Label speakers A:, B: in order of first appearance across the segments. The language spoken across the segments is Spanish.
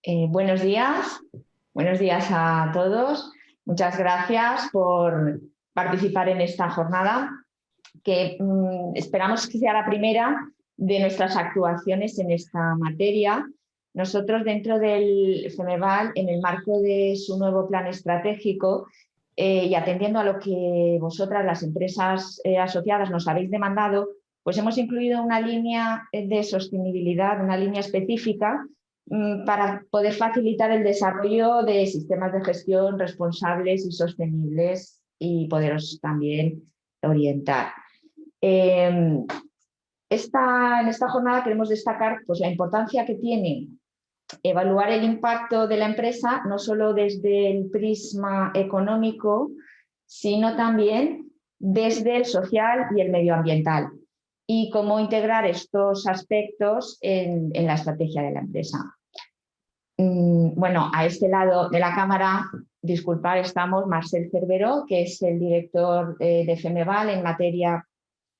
A: Buenos días a todos. Muchas gracias por participar en esta jornada que esperamos que sea la primera de nuestras actuaciones en esta materia. Nosotros dentro del FEMEVAL, en el marco de su nuevo plan estratégico y atendiendo a lo que vosotras, las empresas asociadas, nos habéis demandado, pues hemos incluido una línea de sostenibilidad, una línea específica para poder facilitar el desarrollo de sistemas de gestión responsables y sostenibles y poderos también orientar. En esta jornada queremos destacar pues, la importancia que tiene evaluar el impacto de la empresa, no solo desde el prisma económico, sino también desde el social y el medioambiental, y cómo integrar estos aspectos en la estrategia de la empresa. Bueno, a este lado de la cámara, disculpar, estamos Marcel Cerveró, que es el director de FEMEVAL en materia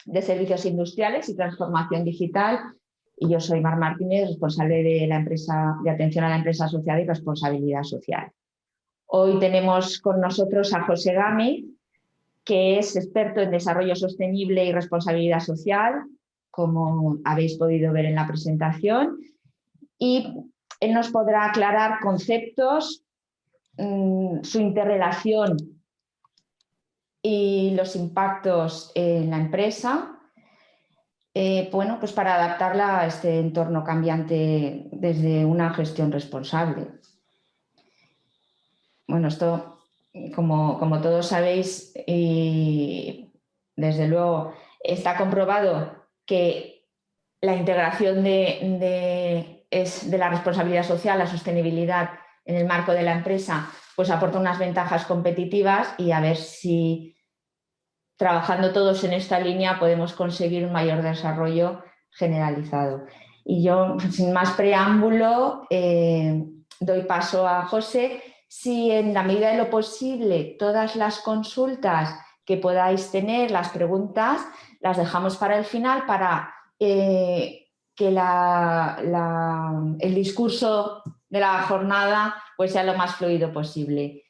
A: de servicios industriales y transformación digital, y yo soy Mar Martínez, responsable de la empresa de atención a la empresa asociada y responsabilidad social. Hoy tenemos con nosotros a José Gami, que es experto en desarrollo sostenible y responsabilidad social, como habéis podido ver en la presentación, y él nos podrá aclarar conceptos, su interrelación y los impactos en la empresa, bueno, pues para adaptarla a este entorno cambiante desde una gestión responsable. Bueno, esto, como todos sabéis, y desde luego está comprobado que la integración de la responsabilidad social, la sostenibilidad en el marco de la empresa, pues aporta unas ventajas competitivas, y a ver si trabajando todos en esta línea podemos conseguir un mayor desarrollo generalizado. Y yo, sin más preámbulo, doy paso a José. Si en la medida de lo posible todas las consultas que podáis tener, las preguntas, las dejamos para el final para que el discurso de la jornada pues sea lo más fluido posible.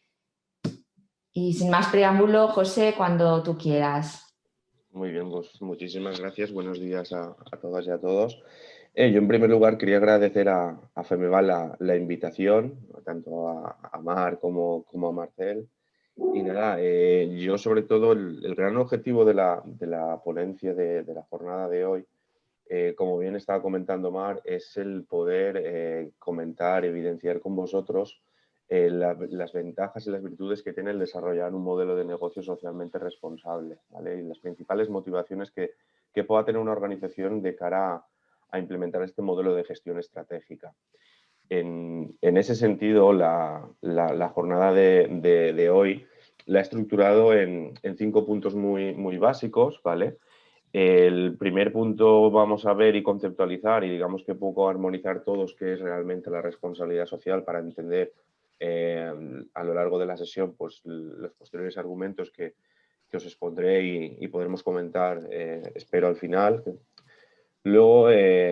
A: Y sin más preámbulo, José, cuando tú quieras.
B: Muy bien, pues muchísimas gracias. Buenos días a todas y a todos. Yo en primer lugar quería agradecer a FEMEVAL la invitación, tanto a Mar como a Marcel. Y nada, yo sobre todo el gran objetivo de la ponencia de la jornada de hoy, como bien estaba comentando Mar, es el poder comentar, evidenciar con vosotros las ventajas y las virtudes que tiene el desarrollar un modelo de negocio socialmente responsable, ¿vale? Y las principales motivaciones que pueda tener una organización de cara a implementar este modelo de gestión estratégica. En ese sentido, la jornada de hoy la he estructurado en 5 puntos muy básicos, ¿vale? El primer punto vamos a ver y conceptualizar y digamos que poco armonizar todos qué es realmente la responsabilidad social para entender a lo largo de la sesión pues, los posteriores argumentos que os expondré y podremos comentar, espero, al final. Luego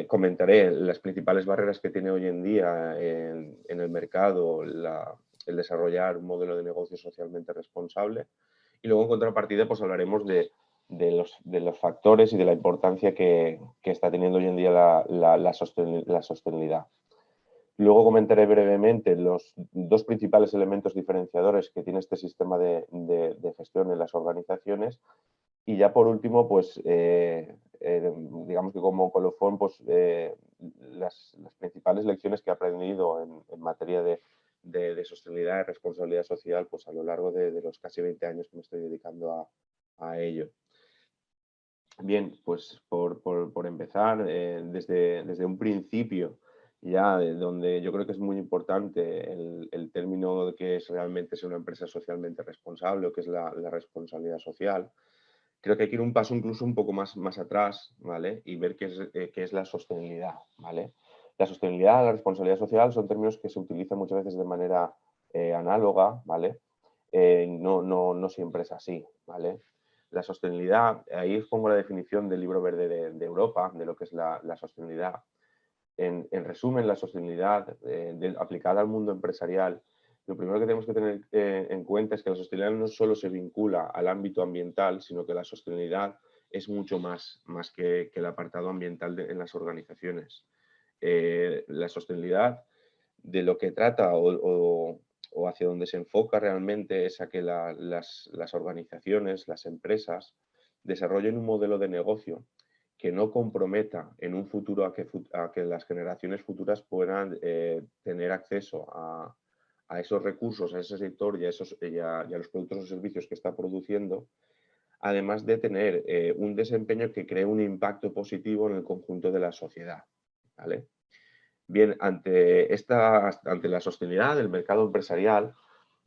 B: comentaré las principales barreras que tiene hoy en día en el mercado el desarrollar un modelo de negocio socialmente responsable. Y luego en contrapartida pues hablaremos de los factores y de la importancia que está teniendo hoy en día la sostenibilidad. Luego comentaré brevemente los 2 principales elementos diferenciadores que tiene este sistema de gestión en las organizaciones. Y ya por último, pues digamos que como colofón, pues las principales lecciones que he aprendido en materia de sostenibilidad y responsabilidad social pues a lo largo de los casi 20 años que me estoy dedicando a ello. Bien, pues por empezar, desde un principio, ya donde yo creo que es muy importante el término de qué es realmente ser una empresa socialmente responsable o qué es la responsabilidad social. Creo que hay que ir un paso incluso un poco más atrás, ¿vale? Y ver qué es la sostenibilidad, ¿vale? La sostenibilidad, la responsabilidad social son términos que se utilizan muchas veces de manera análoga, ¿vale? No siempre es así, ¿vale? La sostenibilidad, ahí os pongo la definición del Libro Verde de Europa, de lo que es la sostenibilidad. en resumen, la sostenibilidad aplicada al mundo empresarial, lo primero que tenemos que tener en cuenta es que la sostenibilidad no solo se vincula al ámbito ambiental, sino que la sostenibilidad es mucho más que el apartado ambiental en las organizaciones. La sostenibilidad de lo que trata o hacia donde se enfoca realmente es a que las organizaciones, las empresas, desarrollen un modelo de negocio que no comprometa en un futuro a que las generaciones futuras puedan tener acceso a esos recursos, a ese sector y a los productos o servicios que está produciendo, además de tener un desempeño que cree un impacto positivo en el conjunto de la sociedad, ¿vale? Bien, ante la sostenibilidad, el mercado empresarial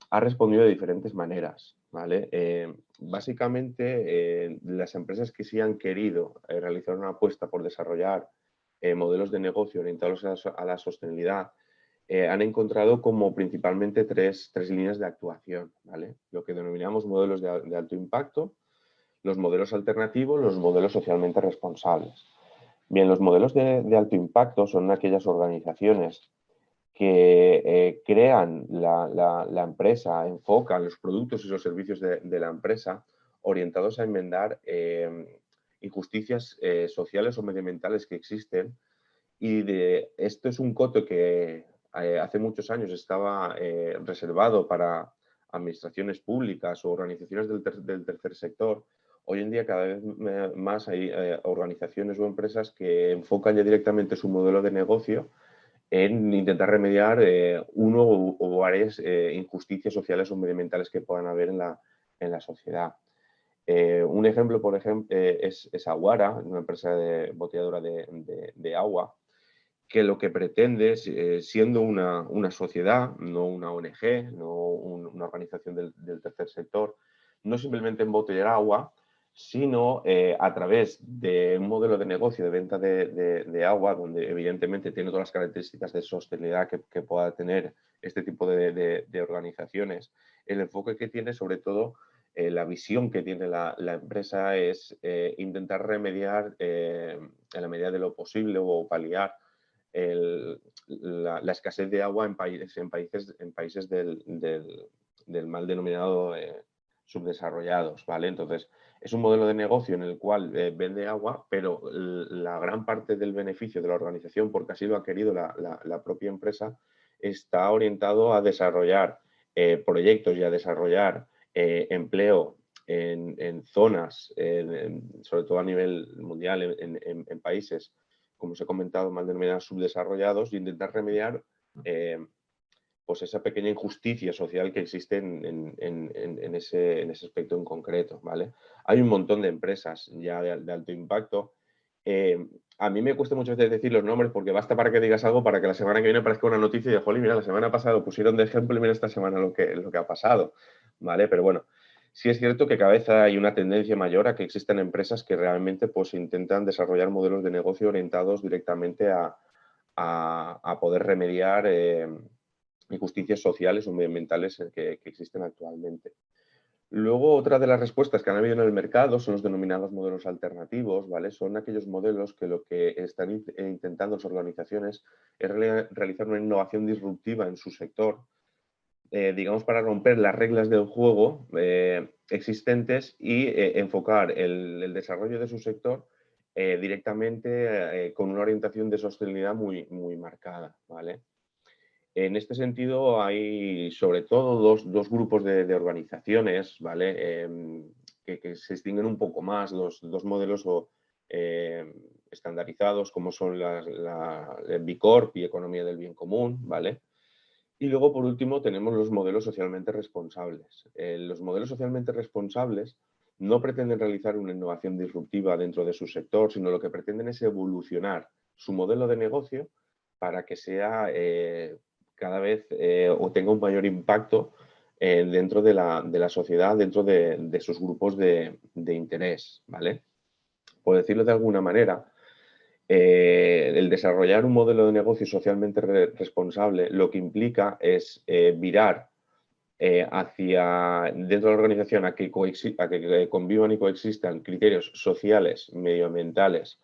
B: ha respondido de diferentes maneras, ¿vale? Básicamente, las empresas que sí han querido realizar una apuesta por desarrollar modelos de negocio orientados a la sostenibilidad han encontrado como principalmente tres líneas de actuación, ¿vale? Lo que denominamos modelos de alto impacto, los modelos alternativos, los modelos socialmente responsables. Bien, los modelos de alto impacto son aquellas organizaciones que crean la empresa, enfocan los productos y los servicios de la empresa orientados a enmendar injusticias sociales o medioambientales que existen. Y esto es un coto que hace muchos años estaba reservado para administraciones públicas o organizaciones del tercer sector. Hoy en día cada vez más hay organizaciones o empresas que enfocan ya directamente su modelo de negocio en intentar remediar uno o varias injusticias sociales o medioambientales que puedan haber en la sociedad. Un ejemplo, por ejemplo, es Aguara, una empresa botelladora de agua, que lo que pretende, siendo una sociedad, no una ONG, no una organización del tercer sector, no simplemente embotellar agua, sino a través de un modelo de negocio de venta de agua, donde evidentemente tiene todas las características de sostenibilidad que pueda tener este tipo de organizaciones. El enfoque que tiene, sobre todo, la visión que tiene la empresa es intentar remediar en la medida de lo posible o paliar la escasez de agua en países del mal denominado subdesarrollados, ¿vale? Entonces, es un modelo de negocio en el cual vende agua, pero la gran parte del beneficio de la organización, porque así lo ha querido la propia empresa, está orientado a desarrollar proyectos y a desarrollar empleo en zonas, sobre todo a nivel mundial, en países, como os he comentado, mal denominados subdesarrollados, y intentar remediar pues esa pequeña injusticia social que existe en ese aspecto en concreto, ¿vale? Hay un montón de empresas ya de alto impacto. A mí me cuesta muchas veces decir los nombres porque basta para que digas algo para que la semana que viene aparezca una noticia y de, jolín, mira, la semana pasada pusieron de ejemplo y mira esta semana lo que ha pasado, ¿vale? Pero bueno, sí es cierto que cada vez hay una tendencia mayor a que existen empresas que realmente pues, intentan desarrollar modelos de negocio orientados directamente a poder remediar injusticias sociales o medioambientales que existen actualmente. Luego, otra de las respuestas que han habido en el mercado son los denominados modelos alternativos, ¿vale? Son aquellos modelos que lo que están intentando las organizaciones es realizar una innovación disruptiva en su sector, digamos, para romper las reglas del juego existentes y enfocar el desarrollo de su sector directamente con una orientación de sostenibilidad muy marcada, ¿vale? En este sentido, hay sobre todo dos grupos de organizaciones, ¿vale? Que se distinguen un poco más, dos modelos estandarizados, como son la B Corp y Economía del Bien Común, ¿vale? Y luego, por último, tenemos los modelos socialmente responsables. Los modelos socialmente responsables no pretenden realizar una innovación disruptiva dentro de su sector, sino lo que pretenden es evolucionar su modelo de negocio para que sea cada vez o tenga un mayor impacto dentro de la sociedad, dentro de sus grupos de interés, ¿vale? Por decirlo de alguna manera, el desarrollar un modelo de negocio socialmente responsable lo que implica es virar hacia dentro de la organización a que convivan y coexistan criterios sociales, medioambientales,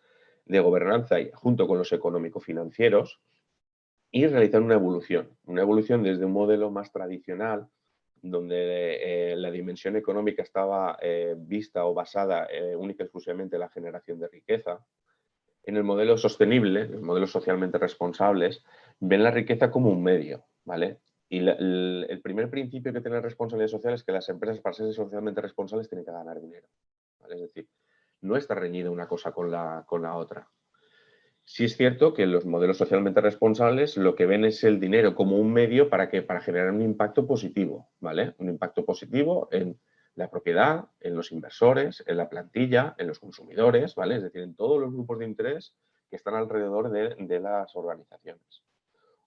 B: de gobernanza junto con los económico-financieros y realizar una evolución desde un modelo más tradicional, donde la dimensión económica estaba vista o basada única y exclusivamente en la generación de riqueza. En el modelo sostenible, los modelos socialmente responsables, ven la riqueza como un medio, ¿vale? Y el primer principio que tiene responsabilidad social es que las empresas, para ser socialmente responsables, tienen que ganar dinero, ¿vale? Es decir, no está reñida una cosa con la otra. Sí es cierto que los modelos socialmente responsables lo que ven es el dinero como un medio para generar un impacto positivo, ¿vale? Un impacto positivo en la propiedad, en los inversores, en la plantilla, en los consumidores, ¿vale? Es decir, en todos los grupos de interés que están alrededor de las organizaciones.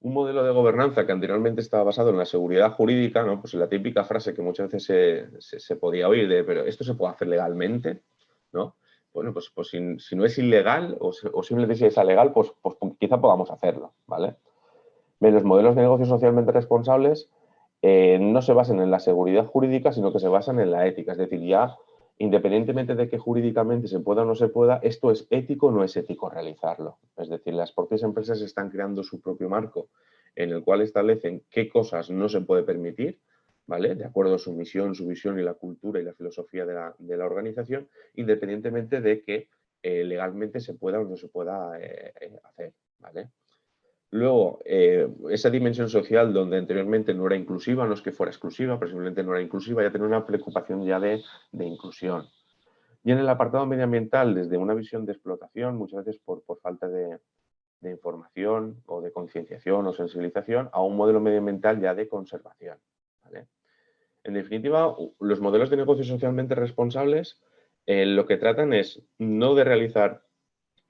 B: Un modelo de gobernanza que anteriormente estaba basado en la seguridad jurídica, ¿no? Pues la típica frase que muchas veces se podía oír de, pero ¿esto se puede hacer legalmente? ¿No? Bueno, pues si no es ilegal o simplemente si es legal, pues quizá podamos hacerlo, ¿vale? Los modelos de negocio socialmente responsables no se basan en la seguridad jurídica, sino que se basan en la ética. Es decir, ya independientemente de que jurídicamente se pueda o no se pueda, esto es ético o no es ético realizarlo. Es decir, las propias empresas están creando su propio marco en el cual establecen qué cosas no se puede permitir, ¿vale? De acuerdo a su misión, su visión y la cultura y la filosofía de la organización, independientemente de que legalmente se pueda o no se pueda hacer, ¿vale? Luego, esa dimensión social donde anteriormente no era inclusiva, no es que fuera exclusiva, pero simplemente no era inclusiva, ya tenía una preocupación ya de inclusión. Y en el apartado medioambiental, desde una visión de explotación, muchas veces por falta de información o de concienciación o sensibilización, a un modelo medioambiental ya de conservación, ¿vale? En definitiva, los modelos de negocio socialmente responsables lo que tratan es no de realizar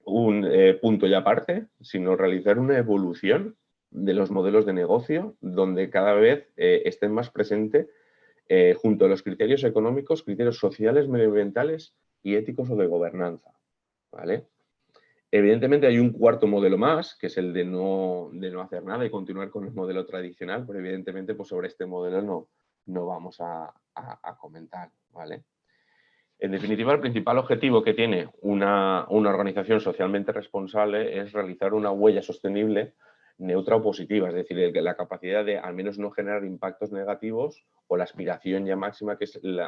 B: un punto y aparte, sino realizar una evolución de los modelos de negocio donde cada vez estén más presentes junto a los criterios económicos, criterios sociales, medioambientales y éticos o de gobernanza, ¿vale? Evidentemente hay un cuarto modelo más, que es el de no hacer nada y continuar con el modelo tradicional, pero evidentemente pues sobre este modelo no vamos a comentar, ¿vale? En definitiva, el principal objetivo que tiene una organización socialmente responsable es realizar una huella sostenible neutra o positiva, es decir, la capacidad de al menos no generar impactos negativos o la aspiración ya máxima que es el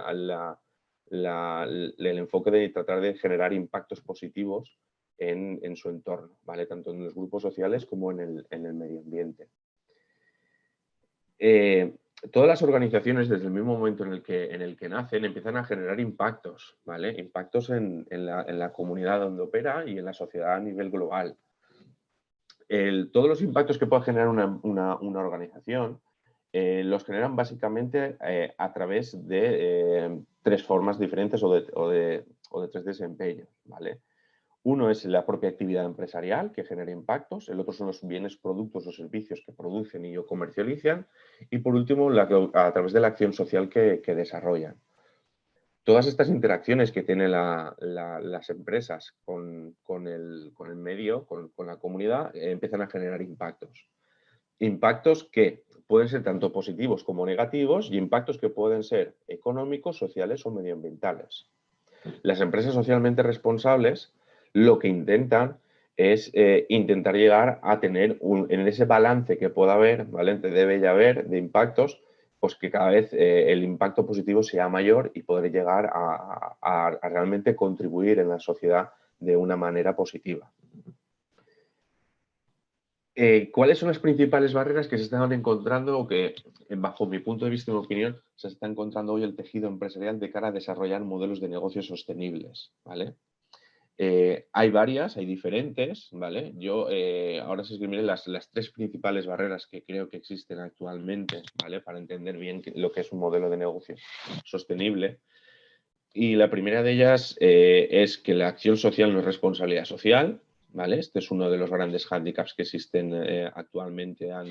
B: enfoque de tratar de generar impactos positivos en su entorno, ¿vale? Tanto en los grupos sociales como en el medio ambiente. Todas las organizaciones, desde el mismo momento en el que nacen, empiezan a generar impactos, ¿vale? Impactos en la comunidad donde opera y en la sociedad a nivel global. Todos los impactos que pueda generar una organización los generan básicamente a través de tres formas diferentes o de tres desempeños, ¿vale? Uno es la propia actividad empresarial que genera impactos, el otro son los bienes, productos o servicios que producen y o comercializan y por último a través de la acción social que desarrollan. Todas estas interacciones que tienen las empresas con el medio, con la comunidad, empiezan a generar impactos. Impactos que pueden ser tanto positivos como negativos y impactos que pueden ser económicos, sociales o medioambientales. Las empresas socialmente responsables lo que intentan es intentar llegar a tener en ese balance que pueda haber, ¿vale? Debe ya haber de impactos, pues que cada vez el impacto positivo sea mayor y poder llegar a realmente contribuir en la sociedad de una manera positiva. ¿Cuáles son las principales barreras que se están encontrando o que, bajo mi punto de vista y mi opinión, se está encontrando hoy el tejido empresarial de cara a desarrollar modelos de negocios sostenibles? ¿Vale? Hay varias, hay diferentes, ¿vale? Yo ahora os escribiré las tres principales barreras que creo que existen actualmente, ¿vale? Para entender bien lo que es un modelo de negocio sostenible. Y la primera de ellas es que la acción social no es responsabilidad social, ¿vale? Este es uno de los grandes hándicaps que existen actualmente a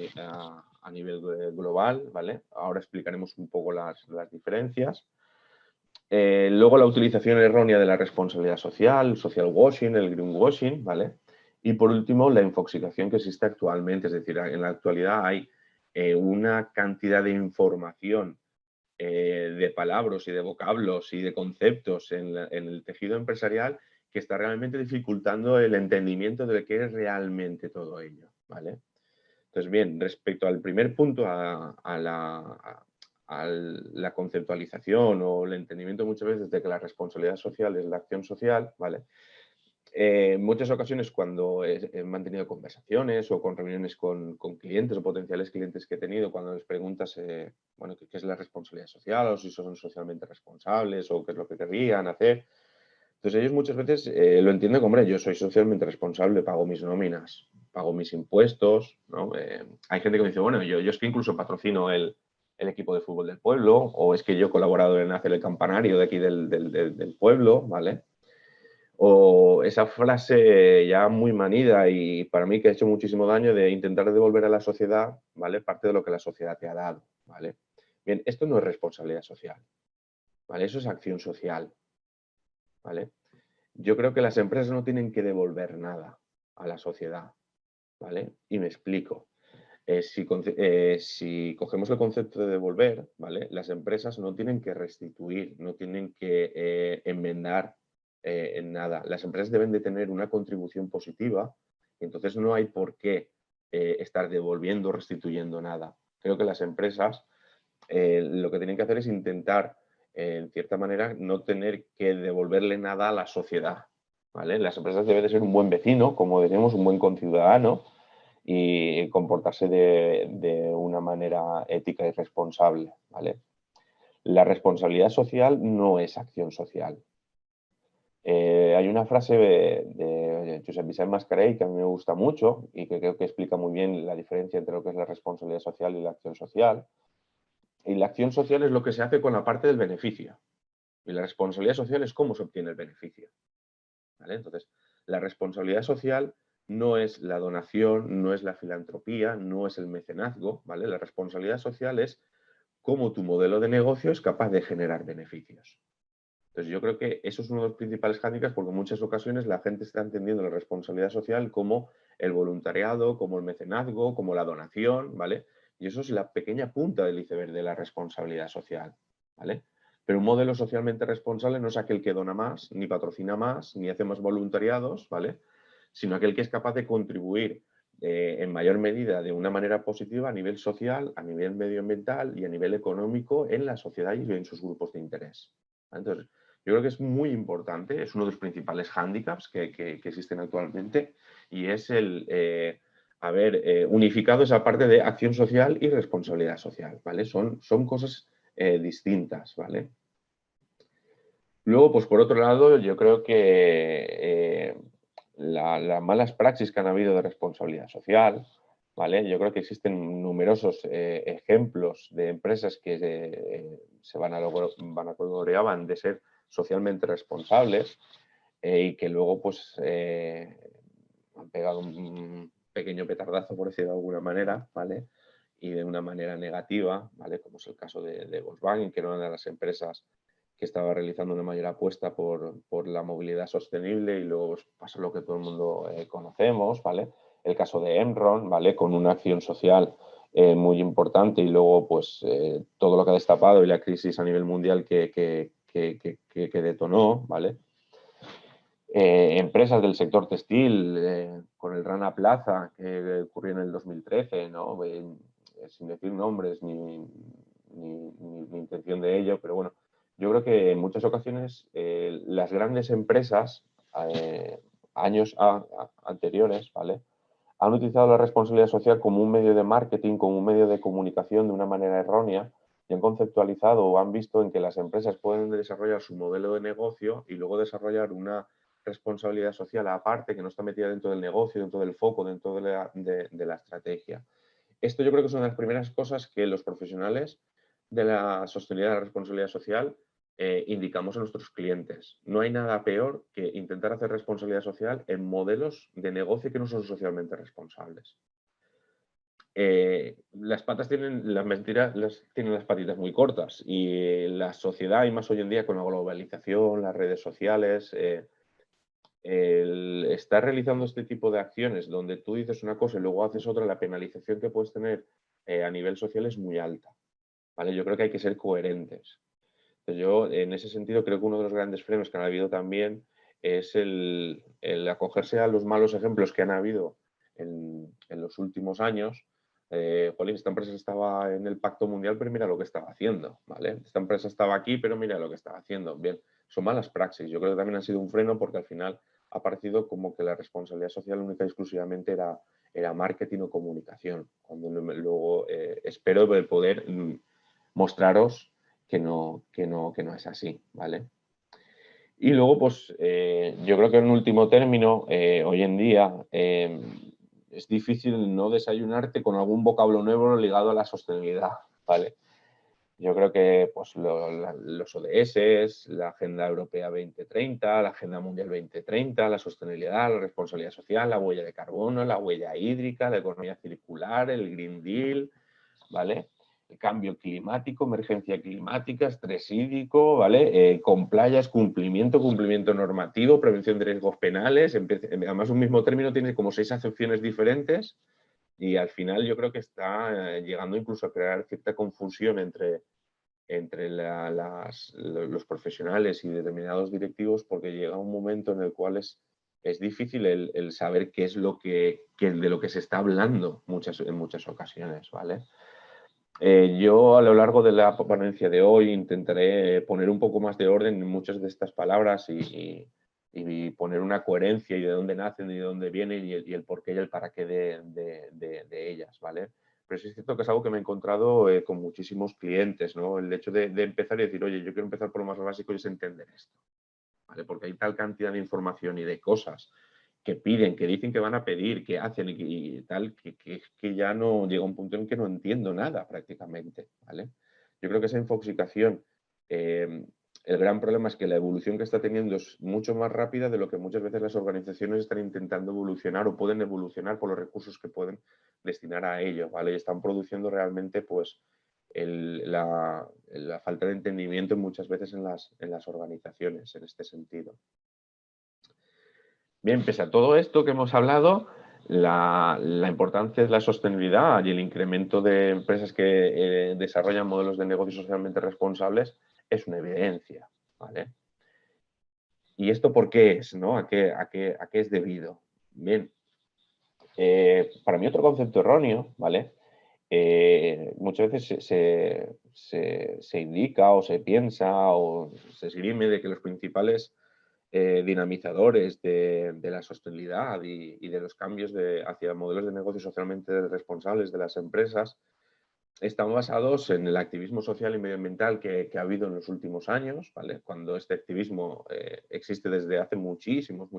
B: nivel global, ¿vale? Ahora explicaremos un poco las diferencias. Luego la utilización errónea de la responsabilidad social, el social washing, el greenwashing, ¿vale? Y por último, la infoxicación que existe actualmente, es decir, en la actualidad hay una cantidad de información de palabras y de vocablos y de conceptos en el tejido empresarial que está realmente dificultando el entendimiento de qué es realmente todo ello, ¿vale? Entonces, bien, respecto al primer punto, a la conceptualización o el entendimiento muchas veces de que la responsabilidad social es la acción social, ¿vale? En muchas ocasiones cuando he mantenido conversaciones o con reuniones con clientes o potenciales clientes que he tenido, cuando les preguntas, bueno, qué es la responsabilidad social o si son socialmente responsables o qué es lo que querrían hacer, entonces ellos muchas veces lo entienden como, hombre, yo soy socialmente responsable, pago mis nóminas, pago mis impuestos, ¿no? Hay gente que me dice, bueno, yo es que incluso patrocino el equipo de fútbol del pueblo, o es que yo he colaborado en hacer el campanario de aquí del pueblo, ¿vale? O esa frase ya muy manida y para mí que ha hecho muchísimo daño de intentar devolver a la sociedad, ¿vale? Parte de lo que la sociedad te ha dado, ¿vale? Bien, esto no es responsabilidad social, ¿vale? Eso es acción social, ¿vale? Yo creo que las empresas no tienen que devolver nada a la sociedad, ¿vale? Y me explico. Si cogemos el concepto de devolver, ¿vale? Las empresas no tienen que restituir, no tienen que enmendar en nada. Las empresas deben de tener una contribución positiva y entonces no hay por qué estar devolviendo, restituyendo nada. Creo que las empresas lo que tienen que hacer es intentar, en cierta manera, no tener que devolverle nada a la sociedad, ¿vale? Las empresas deben de ser un buen vecino, como decimos, un buen conciudadano, y comportarse de una manera ética y responsable, ¿vale? La responsabilidad social no es acción social. Hay una frase de Josep Vicent Mascarell que a mí me gusta mucho y que creo que explica muy bien la diferencia entre lo que es la responsabilidad social y la acción social. Y la acción social es lo que se hace con la parte del beneficio. Y la responsabilidad social es cómo se obtiene el beneficio, ¿vale? Entonces, la responsabilidad social no es la donación, no es la filantropía, no es el mecenazgo, ¿vale? La responsabilidad social es cómo tu modelo de negocio es capaz de generar beneficios. Entonces, yo creo que eso es uno de los principales hándicaps porque en muchas ocasiones la gente está entendiendo la responsabilidad social como el voluntariado, como el mecenazgo, como la donación, ¿vale? Y eso es la pequeña punta del iceberg de la responsabilidad social, ¿vale? Pero un modelo socialmente responsable no es aquel que dona más, ni patrocina más, ni hace más voluntariados, ¿vale? Sino aquel que es capaz de contribuir en mayor medida de una manera positiva a nivel social, a nivel medioambiental y a nivel económico en la sociedad y en sus grupos de interés. Entonces, yo creo que es muy importante, es uno de los principales hándicaps que existen actualmente y es el haber unificado esa parte de acción social y responsabilidad social, ¿vale? Son cosas distintas, ¿vale? Luego, pues por otro lado, yo creo que las malas praxis que han habido de responsabilidad social, ¿vale? Yo creo que existen numerosos ejemplos de empresas que se vanagloriaban de ser socialmente responsables y que luego pues han pegado un pequeño petardazo, por decirlo de alguna manera, ¿vale? Y de una manera negativa, ¿vale? Como es el caso de Volkswagen, que era una de las empresas que estaba realizando una mayor apuesta por la movilidad sostenible y luego pues, pasa lo que todo el mundo conocemos, ¿vale? El caso de Enron, ¿vale? Con una acción social muy importante y luego pues todo lo que ha destapado y la crisis a nivel mundial que detonó, ¿vale? Empresas del sector textil, con el Rana Plaza, que ocurrió en el 2013, ¿no? Sin decir nombres ni intención de ello, pero bueno, yo creo que en muchas ocasiones las grandes empresas, años anteriores, ¿vale? Han utilizado la responsabilidad social como un medio de marketing, como un medio de comunicación de una manera errónea y han conceptualizado o han visto en que las empresas pueden desarrollar su modelo de negocio y luego desarrollar una responsabilidad social aparte que no está metida dentro del negocio, dentro del foco, dentro de la estrategia. Esto yo creo que es una de las primeras cosas que los profesionales de la sostenibilidad y la responsabilidad social indicamos a nuestros clientes. No hay nada peor que intentar hacer responsabilidad social en modelos de negocio que no son socialmente responsables. Las patas tienen, las mentiras tienen las patitas muy cortas y la sociedad, y más hoy en día con la globalización, las redes sociales, el estar realizando este tipo de acciones donde tú dices una cosa y luego haces otra, la penalización que puedes tener a nivel social es muy alta, ¿vale? Yo creo que hay que ser coherentes. Entonces yo, en ese sentido, creo que uno de los grandes frenos que han habido también es el acogerse a los malos ejemplos que han habido en los últimos años. Jolín, esta empresa estaba en el Pacto Mundial, pero mira lo que estaba haciendo, ¿vale? Esta empresa estaba aquí, pero mira lo que estaba haciendo. Bien, son malas praxis. Yo creo que también han sido un freno porque al final ha parecido como que la responsabilidad social única y exclusivamente era marketing o comunicación. Cuando luego espero poder mostraros que no es así, ¿vale? Y luego, pues, yo creo que en último término, hoy en día, es difícil no desayunarte con algún vocablo nuevo ligado a la sostenibilidad, ¿vale? Yo creo que pues, los ODS, la Agenda Europea 2030, la Agenda Mundial 2030, la sostenibilidad, la responsabilidad social, la huella de carbono, la huella hídrica, la economía circular, el Green Deal, ¿vale? El cambio climático, emergencia climática, estrés hídrico, ¿vale? Compliance, cumplimiento normativo, prevención de riesgos penales. Además, un mismo término tiene como 6 acepciones diferentes y al final yo creo que está llegando incluso a crear cierta confusión entre los profesionales y determinados directivos, porque llega un momento en el cual es difícil el saber qué es de lo que se está hablando en muchas ocasiones, ¿vale? Yo a lo largo de la ponencia de hoy intentaré poner un poco más de orden en muchas de estas palabras y poner una coherencia y de dónde nacen y de dónde vienen y el porqué y el para qué de ellas, ¿vale? Pero sí es cierto que es algo que me he encontrado con muchísimos clientes, ¿no? El hecho de empezar y decir, oye, yo quiero empezar por lo más básico y es entender esto, ¿vale? Porque hay tal cantidad de información y de cosas que piden, que dicen que van a pedir, que hacen y tal, que ya no llega un punto en que no entiendo nada prácticamente, ¿vale? Yo creo que esa infoxicación, el gran problema es que la evolución que está teniendo es mucho más rápida de lo que muchas veces las organizaciones están intentando evolucionar o pueden evolucionar por los recursos que pueden destinar a ello, ¿vale? Y están produciendo realmente, pues, la falta de entendimiento muchas veces en las organizaciones en este sentido. Bien, pese a todo esto que hemos hablado, la importancia de la sostenibilidad y el incremento de empresas que desarrollan modelos de negocio socialmente responsables es una evidencia, ¿vale? ¿Y esto por qué es, no? ¿A qué es debido? Bien, para mí otro concepto erróneo, ¿vale? Muchas veces se indica o se piensa o se esgrime de que los principales dinamizadores de la sostenibilidad y de los cambios hacia modelos de negocio socialmente responsables de las empresas están basados en el activismo social y medioambiental que ha habido en los últimos años, ¿vale? Cuando este activismo existe desde hace muchísimos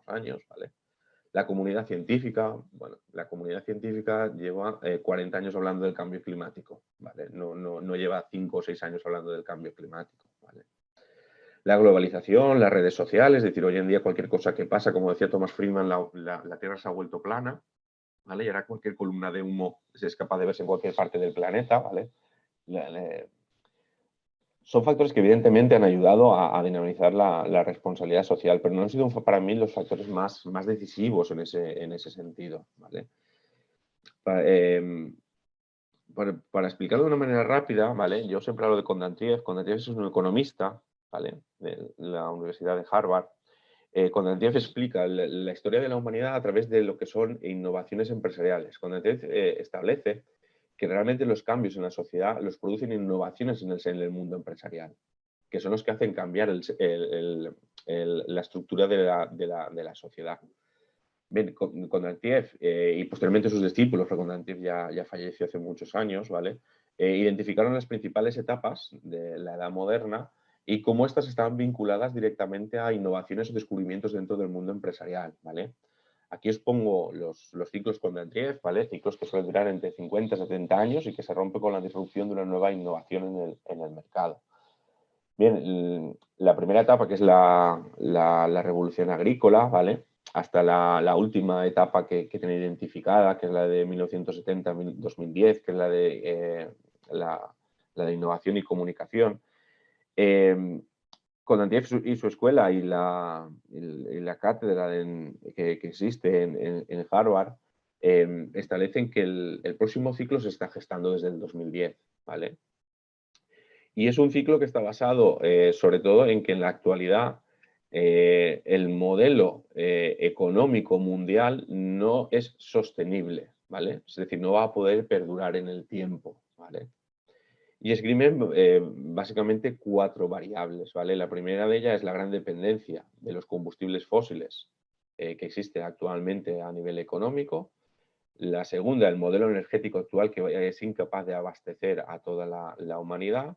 B: años, ¿vale? La comunidad científica, bueno, la comunidad científica lleva 40 años hablando del cambio climático, ¿vale? No lleva 5 o 6 años hablando del cambio climático, ¿vale? La globalización, las redes sociales, es decir, hoy en día cualquier cosa que pasa, como decía Thomas Friedman, la Tierra se ha vuelto plana, ¿vale? Y ahora cualquier columna de humo es capaz de verse en cualquier parte del planeta, ¿vale? Son factores que evidentemente han ayudado a dinamizar la responsabilidad social, pero no han sido para mí los factores más decisivos en ese sentido, ¿vale? Para explicarlo de una manera rápida, ¿vale? Yo siempre hablo de Kondratiev. Kondratiev es un economista, ¿vale? De la Universidad de Harvard. Kondratiev explica la historia de la humanidad a través de lo que son innovaciones empresariales. Kondratiev establece que realmente los cambios en la sociedad los producen innovaciones en el mundo empresarial, que son los que hacen cambiar la estructura de la sociedad. Bien, Kondratiev y posteriormente sus discípulos, porque Kondratiev ya falleció hace muchos años, ¿vale? Identificaron las principales etapas de la edad moderna y cómo estas estaban vinculadas directamente a innovaciones o descubrimientos dentro del mundo empresarial, ¿vale? Aquí os pongo los ciclos Kondratiev, ¿vale? Ciclos que suelen durar entre 50 y 70 años y que se rompe con la disrupción de una nueva innovación en el mercado. Bien, la primera etapa, que es la revolución agrícola, ¿vale? Hasta la última etapa que tiene identificada, que es la de 1970-2010, que es la de innovación y comunicación. Kondratiev y su escuela y la cátedra que existe en Harvard establecen que el próximo ciclo se está gestando desde el 2010, ¿vale? Y es un ciclo que está basado sobre todo en que en la actualidad el modelo económico mundial no es sostenible, ¿vale? Es decir, no va a poder perdurar en el tiempo, ¿vale? Y esgrimen básicamente 4 variables, ¿vale? La primera de ellas es la gran dependencia de los combustibles fósiles que existe actualmente a nivel económico. La segunda, el modelo energético actual que es incapaz de abastecer a toda la humanidad.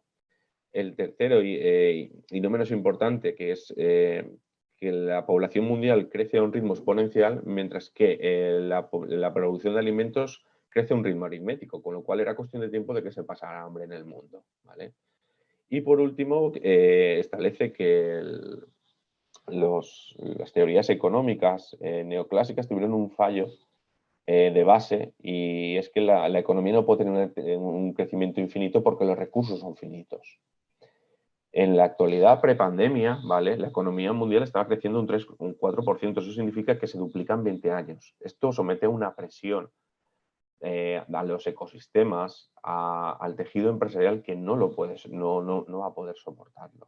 B: El tercero, y no menos importante, que es que la población mundial crece a un ritmo exponencial, mientras que la producción de alimentos crece a un ritmo aritmético, con lo cual era cuestión de tiempo de que se pasara hambre en el mundo, ¿vale? Y por último, establece que las teorías económicas neoclásicas tuvieron un fallo de base, y es que la economía no puede tener un crecimiento infinito porque los recursos son finitos. En la actualidad, prepandemia, ¿vale? La economía mundial estaba creciendo un 3, un 4%. Eso significa que se duplica en 20 años. Esto somete a una presión a los ecosistemas, al tejido empresarial que no va a poder soportarlo.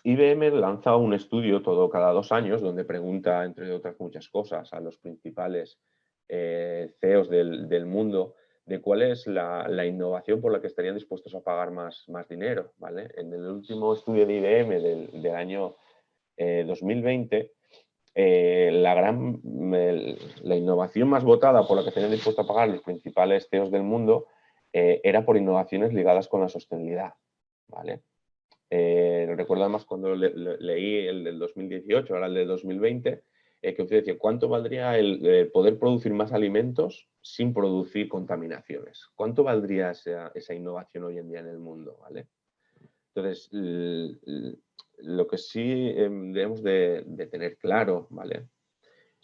B: IBM lanza un estudio todo cada 2 años donde pregunta, entre otras muchas cosas, a los principales CEOs del mundo de cuál es la innovación por la que estarían dispuestos a pagar más dinero, ¿vale? En el último estudio de IBM del año 2020, la innovación más votada por la que estarían dispuestos a pagar los principales CEOs del mundo era por innovaciones ligadas con la sostenibilidad, ¿vale? Recuerdo además cuando leí el del 2018, ahora el del 2020, que usted decía, ¿cuánto valdría el poder producir más alimentos sin producir contaminaciones? ¿Cuánto valdría esa innovación hoy en día en el mundo? ¿Vale? Entonces, lo que sí debemos de tener claro, ¿vale?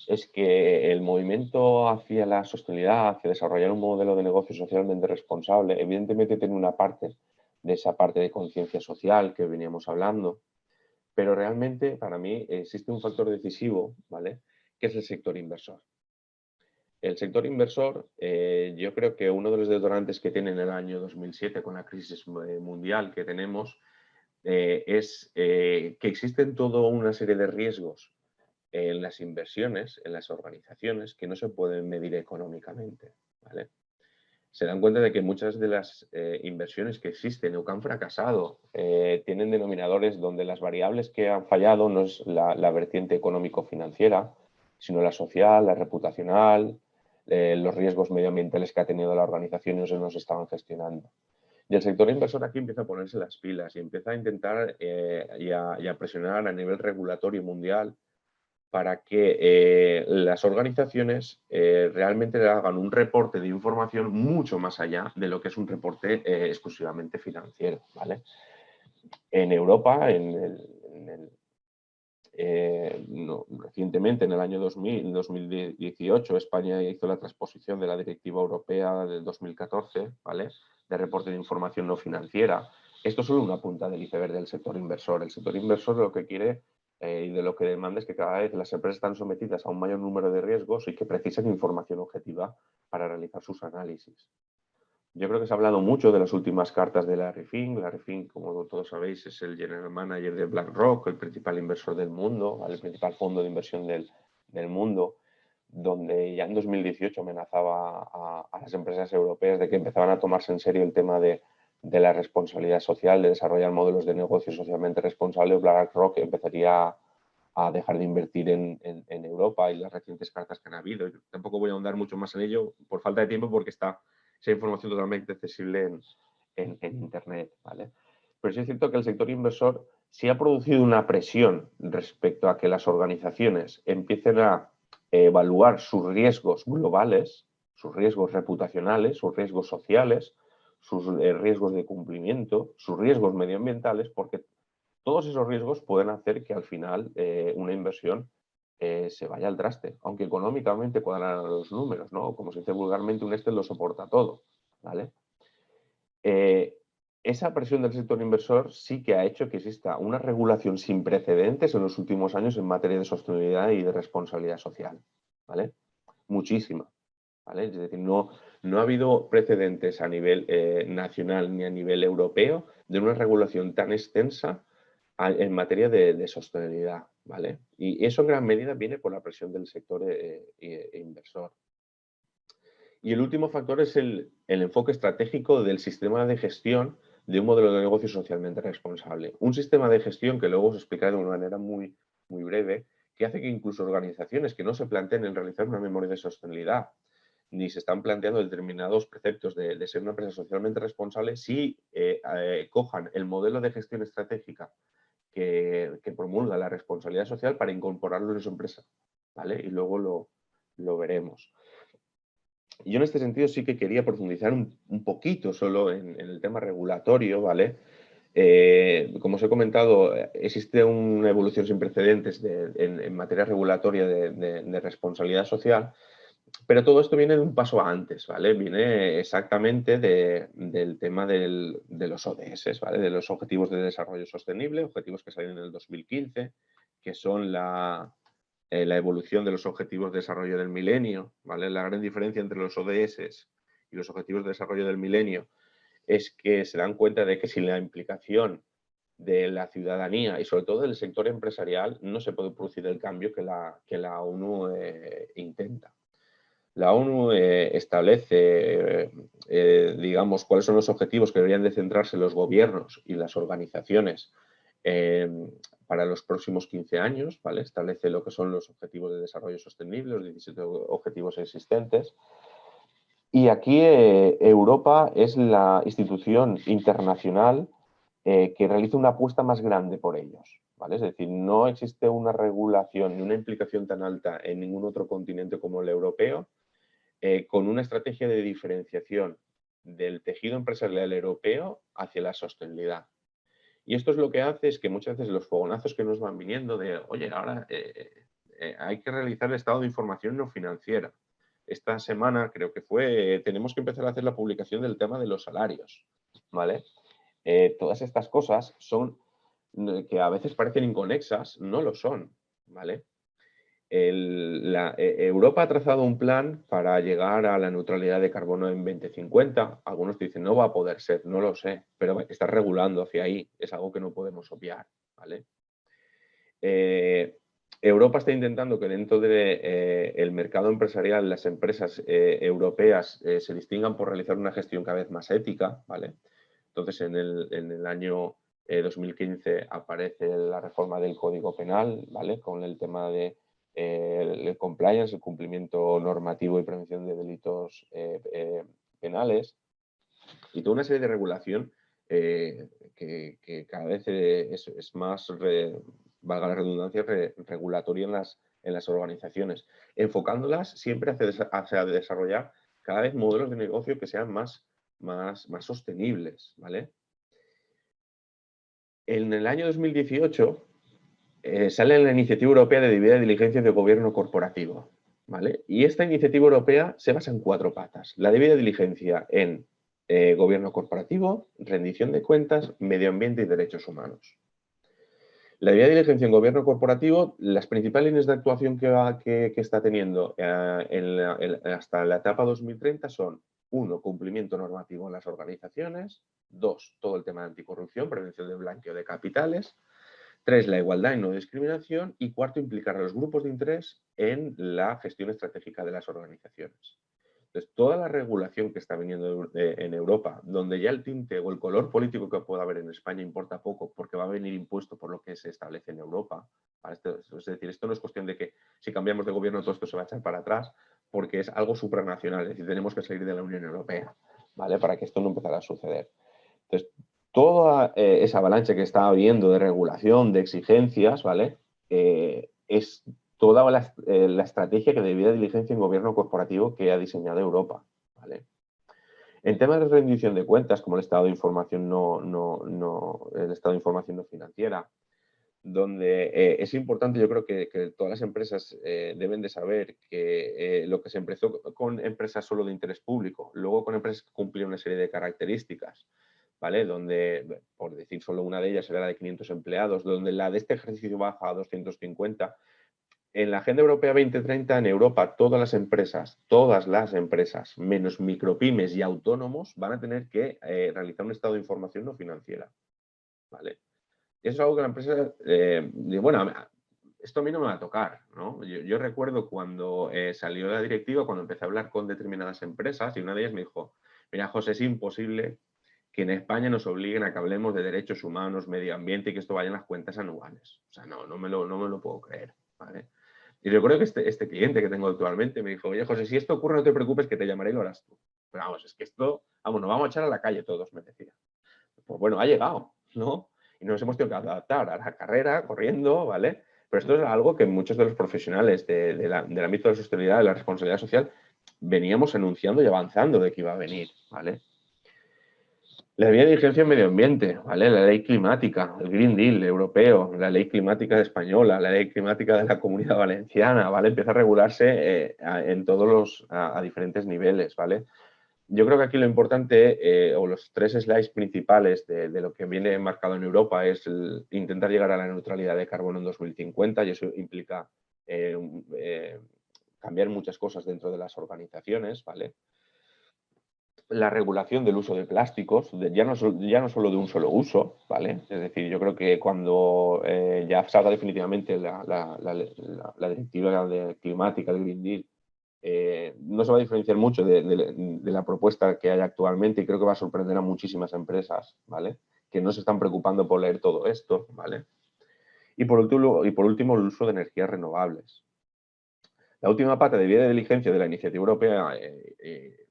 B: Es que el movimiento hacia la sostenibilidad, hacia desarrollar un modelo de negocio socialmente responsable, evidentemente tiene una parte de esa parte de conciencia social que veníamos hablando, pero realmente para mí existe un factor decisivo, ¿vale? Que es el sector inversor. El sector inversor, yo creo que uno de los detonantes que tiene en el año 2007 con la crisis mundial que tenemos es que existen toda una serie de riesgos en las inversiones, en las organizaciones, que no se pueden medir económicamente, ¿vale? Se dan cuenta de que muchas de las inversiones que existen o que han fracasado tienen denominadores donde las variables que han fallado no es la vertiente económico-financiera, sino la social, la reputacional, los riesgos medioambientales que ha tenido la organización y no se estaban gestionando. Y el sector inversor aquí empieza a ponerse las pilas y empieza a intentar y a presionar a nivel regulatorio mundial para que las organizaciones realmente le hagan un reporte de información mucho más allá de lo que es un reporte exclusivamente financiero, ¿vale? En Europa, recientemente, en el año 2018, España hizo la transposición de la Directiva Europea del 2014, ¿vale? De reporte de información no financiera. Esto es solo una punta del iceberg del sector inversor. El sector inversor lo que quiere y de lo que demanda es que cada vez las empresas están sometidas a un mayor número de riesgos y que precisan información objetiva para realizar sus análisis. Yo creo que se ha hablado mucho de las últimas cartas de Larry Fink. Larry Fink, como todos sabéis, es el general manager de BlackRock, el principal inversor del mundo, el principal fondo de inversión del mundo, donde ya en 2018 amenazaba a las empresas europeas de que empezaban a tomarse en serio el tema de la responsabilidad social, de desarrollar modelos de negocio socialmente responsables. BlackRock empezaría a dejar de invertir en Europa, y las recientes cartas que han habido. Yo tampoco voy a ahondar mucho más en ello por falta de tiempo, porque está esa información totalmente accesible en Internet, ¿vale? Pero sí es cierto que el sector inversor sí ha producido una presión respecto a que las organizaciones empiecen a evaluar sus riesgos globales, sus riesgos reputacionales, sus riesgos sociales, sus riesgos de cumplimiento, sus riesgos medioambientales, porque todos esos riesgos pueden hacer que al final una inversión se vaya al traste, aunque económicamente cuadran los números, ¿no? Como se dice vulgarmente, un Excel lo soporta todo, ¿vale? Esa presión del sector inversor sí que ha hecho que exista una regulación sin precedentes en los últimos años en materia de sostenibilidad y de responsabilidad social, ¿vale? Muchísima, ¿vale? Es decir, no ha habido precedentes a nivel nacional ni a nivel europeo de una regulación tan extensa en materia de sostenibilidad, ¿vale? Y eso en gran medida viene por la presión del sector inversor. Y el último factor es el enfoque estratégico del sistema de gestión de un modelo de negocio socialmente responsable. Un sistema de gestión que luego os explicaré de una manera muy, muy breve, que hace que incluso organizaciones que no se planteen en realizar una memoria de sostenibilidad, ni se están planteando determinados preceptos de ser una empresa socialmente responsable, sí cojan el modelo de gestión estratégica que promulga la responsabilidad social para incorporarlo en su empresa, ¿vale? Y luego lo veremos. Yo en este sentido sí que quería profundizar un poquito solo en el tema regulatorio, ¿vale? Como os he comentado, existe una evolución sin precedentes en materia regulatoria de responsabilidad social, pero todo esto viene de un paso antes, ¿vale? Viene exactamente del tema de los ODS, ¿vale? De los Objetivos de Desarrollo Sostenible, objetivos que salieron en el 2015, que son la evolución de los Objetivos de Desarrollo del Milenio, ¿vale? La gran diferencia entre los ODS y los Objetivos de Desarrollo del Milenio es que se dan cuenta de que sin la implicación de la ciudadanía y sobre todo del sector empresarial no se puede producir el cambio que la ONU intenta. La ONU establece, digamos, cuáles son los objetivos que deberían de centrarse los gobiernos y las organizaciones para los próximos 15 años, ¿vale? Establece lo que son los objetivos de desarrollo sostenible, los 17 objetivos existentes. Y aquí Europa es la institución internacional que realiza una apuesta más grande por ellos, ¿vale? Es decir, no existe una regulación ni una implicación tan alta en ningún otro continente como el europeo, con una estrategia de diferenciación del tejido empresarial europeo hacia la sostenibilidad. Y esto es lo que hace es que muchas veces los fogonazos que nos van viniendo de, oye, ahora hay que realizar el estado de información no financiera. Esta semana creo que fue, tenemos que empezar a hacer la publicación del tema de los salarios, ¿vale? Todas estas cosas son que a veces parecen inconexas, no lo son, ¿vale? Europa ha trazado un plan para llegar a la neutralidad de carbono en 2050. Algunos dicen, no va a poder ser, no lo sé, pero está regulando hacia ahí. Es algo que no podemos obviar, ¿vale? Europa está intentando que dentro del mercado empresarial las empresas europeas se distingan por realizar una gestión cada vez más ética, ¿vale? Entonces, en el año 2015 aparece la reforma del Código Penal, ¿vale? Con el tema de el compliance, el cumplimiento normativo y prevención de delitos penales y toda una serie de regulación que cada vez es más, valga la redundancia, regulatoria en las organizaciones, enfocándolas siempre hacia desarrollar cada vez modelos de negocio que sean más sostenibles, ¿vale? En el año 2018 sale la Iniciativa Europea de Debida Diligencia de Gobierno Corporativo, ¿vale? Y esta iniciativa europea se basa en 4 patas. La debida diligencia en gobierno corporativo, rendición de cuentas, medio ambiente y derechos humanos. La debida diligencia en gobierno corporativo, las principales líneas de actuación que está teniendo hasta la etapa 2030 son: 1, cumplimiento normativo en las organizaciones; 2, todo el tema de anticorrupción, prevención del blanqueo de capitales; 3, la igualdad y no discriminación; y 4, implicar a los grupos de interés en la gestión estratégica de las organizaciones. Entonces, toda la regulación que está viniendo en Europa, donde ya el tinte o el color político que pueda haber en España importa poco, porque va a venir impuesto por lo que se establece en Europa. Es decir, esto no es cuestión de que si cambiamos de gobierno todo esto se va a echar para atrás, porque es algo supranacional, es decir, tenemos que salir de la Unión Europea, ¿vale? Para que esto no empezara a suceder. Entonces, toda esa avalancha que está habiendo de regulación, de exigencias, ¿vale? Es toda la estrategia que debida diligencia en gobierno corporativo que ha diseñado Europa, ¿vale? En temas de rendición de cuentas, como el estado de información el estado de información no financiera, donde es importante, yo creo que todas las empresas deben de saber que lo que se empezó con empresas solo de interés público, luego con empresas que cumplían una serie de características, ¿vale? Donde, por decir solo una de ellas, era la de 500 empleados, donde la de este ejercicio baja a 250. En la Agenda Europea 2030, en Europa, todas las empresas, menos micropymes y autónomos, van a tener que realizar un estado de información no financiera, ¿vale? eso es algo que la empresa, bueno, esto a mí no me va a tocar, ¿no? Yo recuerdo cuando salió la directiva, cuando empecé a hablar con determinadas empresas, y una de ellas me dijo, mira, José, es imposible que en España nos obliguen a que hablemos de derechos humanos, medio ambiente y que esto vaya en las cuentas anuales. O sea, no me lo puedo creer, ¿vale? Y recuerdo que este cliente que tengo actualmente me dijo, oye, José, si esto ocurre, no te preocupes, que te llamaré y lo harás tú. Pero vamos, es que esto, vamos, nos vamos a echar a la calle todos, me decía. Pues bueno, ha llegado, ¿no? Y nos hemos tenido que adaptar a la carrera, corriendo, ¿vale? Pero esto es algo que muchos de los profesionales del ámbito de la sostenibilidad, de la responsabilidad social, veníamos anunciando y avanzando de que iba a venir, ¿vale? La vía de diligencia en medio ambiente, ¿vale? La ley climática, el Green Deal europeo, la ley climática española, la ley climática de la Comunidad Valenciana, ¿vale? Empieza a regularse en todos a diferentes niveles, ¿vale? Yo creo que aquí lo importante, o los 3 slides principales de lo que viene marcado en Europa es intentar llegar a la neutralidad de carbono en 2050 y eso implica cambiar muchas cosas dentro de las organizaciones, ¿vale? La regulación del uso de plásticos, ya no solo de un solo uso, ¿vale? Es decir, yo creo que cuando ya salga definitivamente la directiva climática, el Green Deal, no se va a diferenciar mucho de la propuesta que hay actualmente y creo que va a sorprender a muchísimas empresas, ¿vale? Que no se están preocupando por leer todo esto, ¿vale? Y por último, el uso de energías renovables. La última pata de vía de diligencia de la iniciativa europea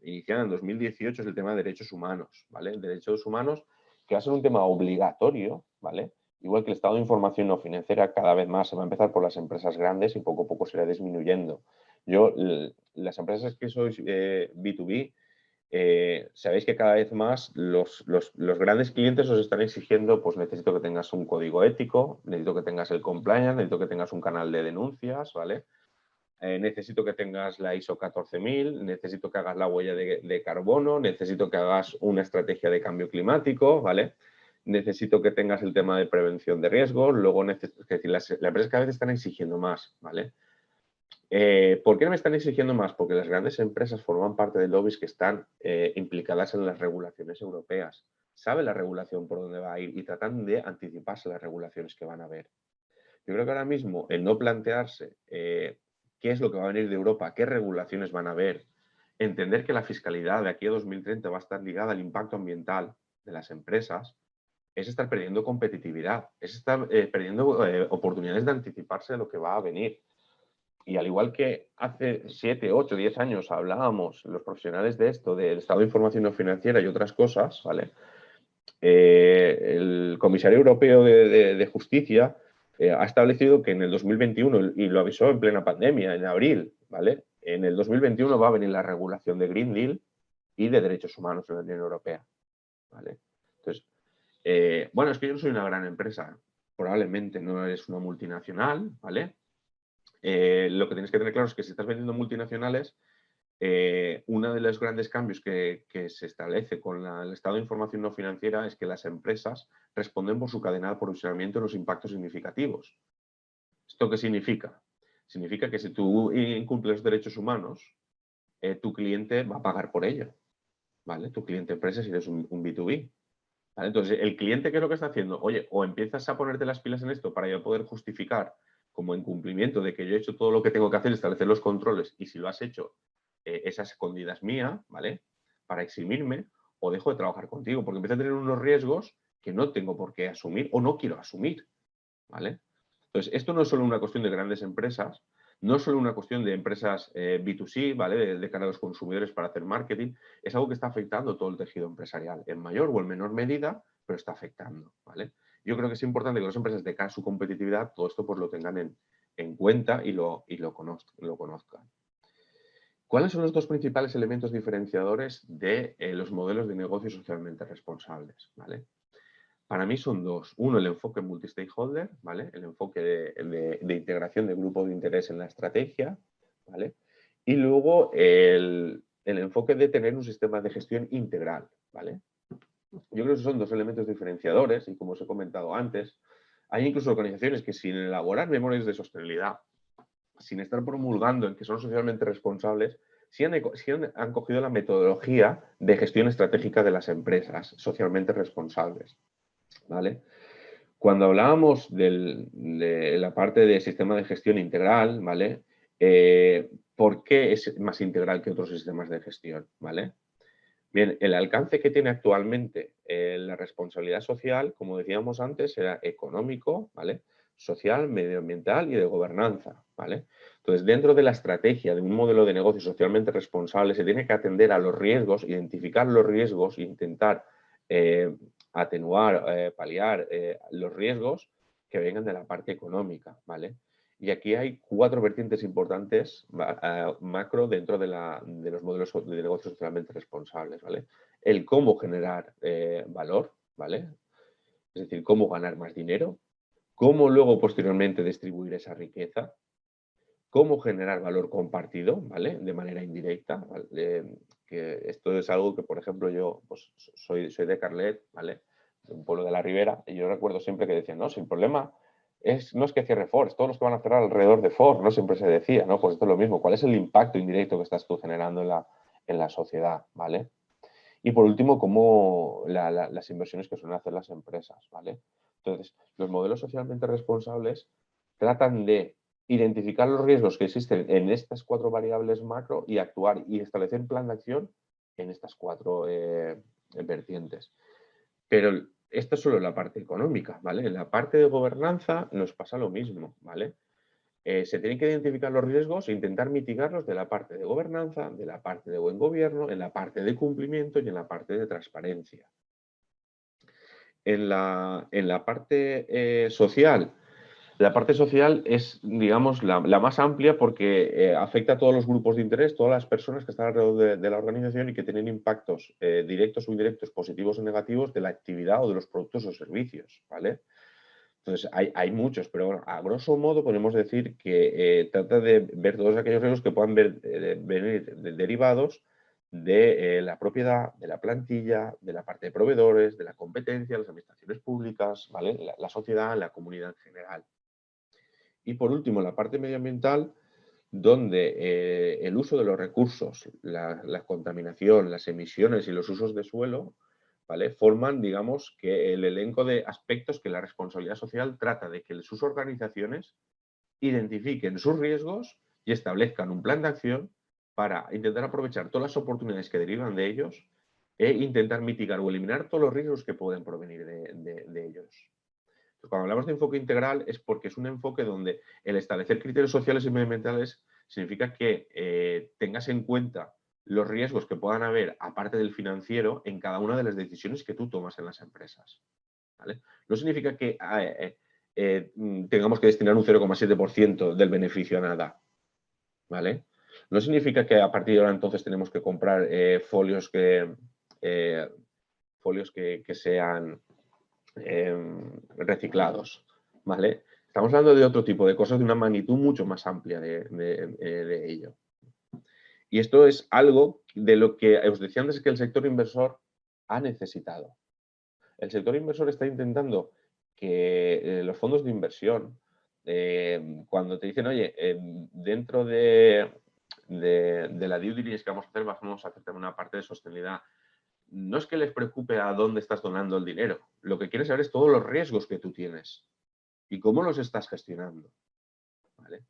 B: iniciada en 2018 es el tema de derechos humanos, ¿vale? Derechos humanos que va a ser un tema obligatorio, ¿vale? Igual que el estado de información no financiera, cada vez más se va a empezar por las empresas grandes y poco a poco se irá disminuyendo. Las empresas que sois B2B, sabéis que cada vez más los grandes clientes os están exigiendo, pues necesito que tengas un código ético, necesito que tengas el compliance, necesito que tengas un canal de denuncias, ¿vale? Necesito que tengas la ISO 14000, necesito que hagas la huella de carbono, necesito que hagas una estrategia de cambio climático, ¿vale? Necesito que tengas el tema de prevención de riesgos, luego es decir, las empresas cada vez están exigiendo más, ¿vale? ¿Por qué no me están exigiendo más? Porque las grandes empresas forman parte de lobbies que están implicadas en las regulaciones europeas. Saben la regulación por dónde va a ir y tratan de anticiparse a las regulaciones que van a haber. Yo creo que ahora mismo el no plantearse qué es lo que va a venir de Europa, qué regulaciones van a haber, entender que la fiscalidad de aquí a 2030 va a estar ligada al impacto ambiental de las empresas, es estar perdiendo competitividad, es estar perdiendo oportunidades de anticiparse a lo que va a venir. Y al igual que hace 7, 8, 10 años hablábamos los profesionales de esto, del estado de información no financiera y otras cosas, ¿vale? El comisario europeo de justicia ha establecido que en el 2021, y lo avisó en plena pandemia, en abril, ¿vale? En el 2021 va a venir la regulación de Green Deal y de derechos humanos en la Unión Europea, ¿vale? Entonces, bueno, es que yo no soy una gran empresa, probablemente no eres una multinacional, ¿vale? Lo que tienes que tener claro es que si estás vendiendo multinacionales, uno de los grandes cambios que se establece con el estado de información no financiera es que las empresas responden por su cadena de aprovisionamiento en los impactos significativos. ¿Esto qué significa? Significa que si tú incumples los derechos humanos, tu cliente va a pagar por ello, ¿vale? Tu cliente empresa si eres un B2B. ¿Vale? Entonces, el cliente, ¿qué es lo que está haciendo? Oye, o empiezas a ponerte las pilas en esto para yo poder justificar como incumplimiento de que yo he hecho todo lo que tengo que hacer, establecer los controles, y si lo has hecho, esa escondida es mía, ¿vale? Para eximirme, o dejo de trabajar contigo, porque empiezo a tener unos riesgos que no tengo por qué asumir o no quiero asumir, ¿vale? Entonces, esto no es solo una cuestión de grandes empresas, no es solo una cuestión de empresas B2C, ¿vale? De cara a los consumidores para hacer marketing, es algo que está afectando todo el tejido empresarial, en mayor o en menor medida, pero está afectando, ¿vale? Yo creo que es importante que las empresas, de cara a su competitividad, todo esto pues lo tengan en cuenta y lo conozcan. ¿Cuáles son los dos principales elementos diferenciadores de los modelos de negocio socialmente responsables? ¿Vale? Para mí son dos. Uno, el enfoque multi-stakeholder, ¿vale? El enfoque de integración de grupos de interés en la estrategia, ¿vale? Y luego el enfoque de tener un sistema de gestión integral, ¿vale? Yo creo que esos son dos elementos diferenciadores y, como os he comentado antes, hay incluso organizaciones que, sin elaborar memorias de sostenibilidad, sin estar promulgando en que son socialmente responsables, sí han cogido la metodología de gestión estratégica de las empresas socialmente responsables, ¿vale? Cuando hablábamos de la parte de sistema de gestión integral, ¿vale? ¿Por qué es más integral que otros sistemas de gestión? ¿Vale? Bien, el alcance que tiene actualmente la responsabilidad social, como decíamos antes, era económico, ¿vale? Social, medioambiental y de gobernanza, ¿vale? Entonces, dentro de la estrategia de un modelo de negocio socialmente responsable, se tiene que atender a los riesgos, identificar los riesgos e intentar atenuar, paliar los riesgos que vengan de la parte económica, ¿vale? Y aquí hay 4 vertientes importantes macro dentro de los modelos de negocio socialmente responsables, ¿vale? El cómo generar valor, ¿vale? Es decir, cómo ganar más dinero, cómo luego posteriormente distribuir esa riqueza, cómo generar valor compartido, ¿vale? De manera indirecta, ¿vale? Que esto es algo que, por ejemplo, yo pues, soy de Carlet, ¿vale? De un pueblo de la Ribera, y yo recuerdo siempre que decían, no, si el problema no es que cierre Ford, es todos los que van a cerrar alrededor de Ford, ¿no? Siempre se decía, ¿no? Pues esto es lo mismo, ¿cuál es el impacto indirecto que estás tú generando en la sociedad, ¿vale? Y por último, cómo las inversiones que suelen hacer las empresas, ¿vale? Entonces, los modelos socialmente responsables tratan de identificar los riesgos que existen en estas 4 variables macro y actuar y establecer un plan de acción en estas 4 vertientes. Pero esto es solo la parte económica, ¿vale? En la parte de gobernanza nos pasa lo mismo, ¿vale? Se tienen que identificar los riesgos e intentar mitigarlos de la parte de gobernanza, de la parte de buen gobierno, en la parte de cumplimiento y en la parte de transparencia. En la parte social, la parte social es, digamos, la más amplia porque afecta a todos los grupos de interés, todas las personas que están alrededor de la organización y que tienen impactos directos o indirectos, positivos o negativos de la actividad o de los productos o servicios, ¿vale? Entonces, hay muchos, pero bueno, a grosso modo podemos decir que trata de ver todos aquellos riesgos que puedan venir derivados de la propiedad, de la plantilla, de la parte de proveedores, de la competencia, las administraciones públicas, ¿vale? La sociedad, la comunidad en general. Y por último, la parte medioambiental, donde el uso de los recursos, la contaminación, las emisiones y los usos de suelo, ¿vale? Forman, digamos, que el elenco de aspectos que la responsabilidad social trata de que sus organizaciones identifiquen sus riesgos y establezcan un plan de acción para intentar aprovechar todas las oportunidades que derivan de ellos e intentar mitigar o eliminar todos los riesgos que pueden provenir de ellos. Cuando hablamos de enfoque integral es porque es un enfoque donde el establecer criterios sociales y medioambientales significa que tengas en cuenta los riesgos que puedan haber, aparte del financiero, en cada una de las decisiones que tú tomas en las empresas, ¿vale? No significa que tengamos que destinar un 0,7% del beneficio a nada, ¿vale? No significa que a partir de ahora entonces tenemos que comprar folios que sean reciclados, ¿vale? Estamos hablando de otro tipo de cosas, de una magnitud mucho más amplia de ello. Y esto es algo de lo que os decía antes que el sector inversor ha necesitado. El sector inversor está intentando que los fondos de inversión, cuando te dicen, oye, dentro de la due diligence que vamos a hacer, vamos a hacer también una parte de sostenibilidad. No es que les preocupe a dónde estás donando el dinero. Lo que quieren saber es todos los riesgos que tú tienes y cómo los estás gestionando, ¿vale?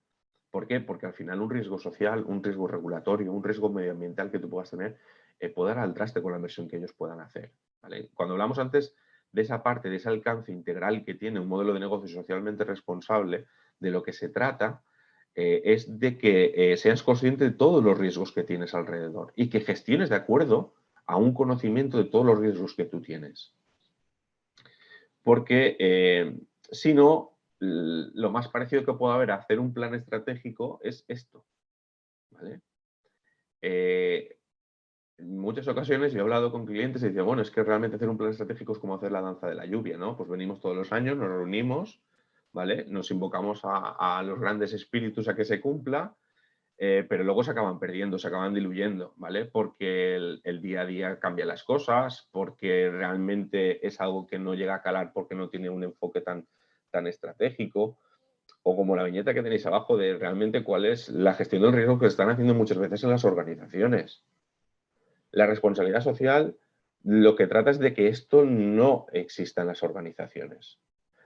B: ¿Por qué? Porque al final un riesgo social, un riesgo regulatorio, un riesgo medioambiental que tú puedas tener puede dar al traste con la inversión que ellos puedan hacer, ¿vale? Cuando hablamos antes de esa parte, de ese alcance integral que tiene un modelo de negocio socialmente responsable, de lo que se trata es de que seas consciente de todos los riesgos que tienes alrededor y que gestiones de acuerdo a un conocimiento de todos los riesgos que tú tienes. Porque si no, lo más parecido que puede haber a hacer un plan estratégico es esto, ¿vale? En muchas ocasiones yo he hablado con clientes y decía, bueno, es que realmente hacer un plan estratégico es como hacer la danza de la lluvia, ¿no? Pues venimos todos los años, nos reunimos, ¿vale? Nos invocamos a los grandes espíritus a que se cumpla, pero luego se acaban perdiendo, se acaban diluyendo, ¿vale? Porque el día a día cambia las cosas, porque realmente es algo que no llega a calar porque no tiene un enfoque tan estratégico, o como la viñeta que tenéis abajo de realmente cuál es la gestión del riesgo que están haciendo muchas veces en las organizaciones. La responsabilidad social lo que trata es de que esto no exista en las organizaciones.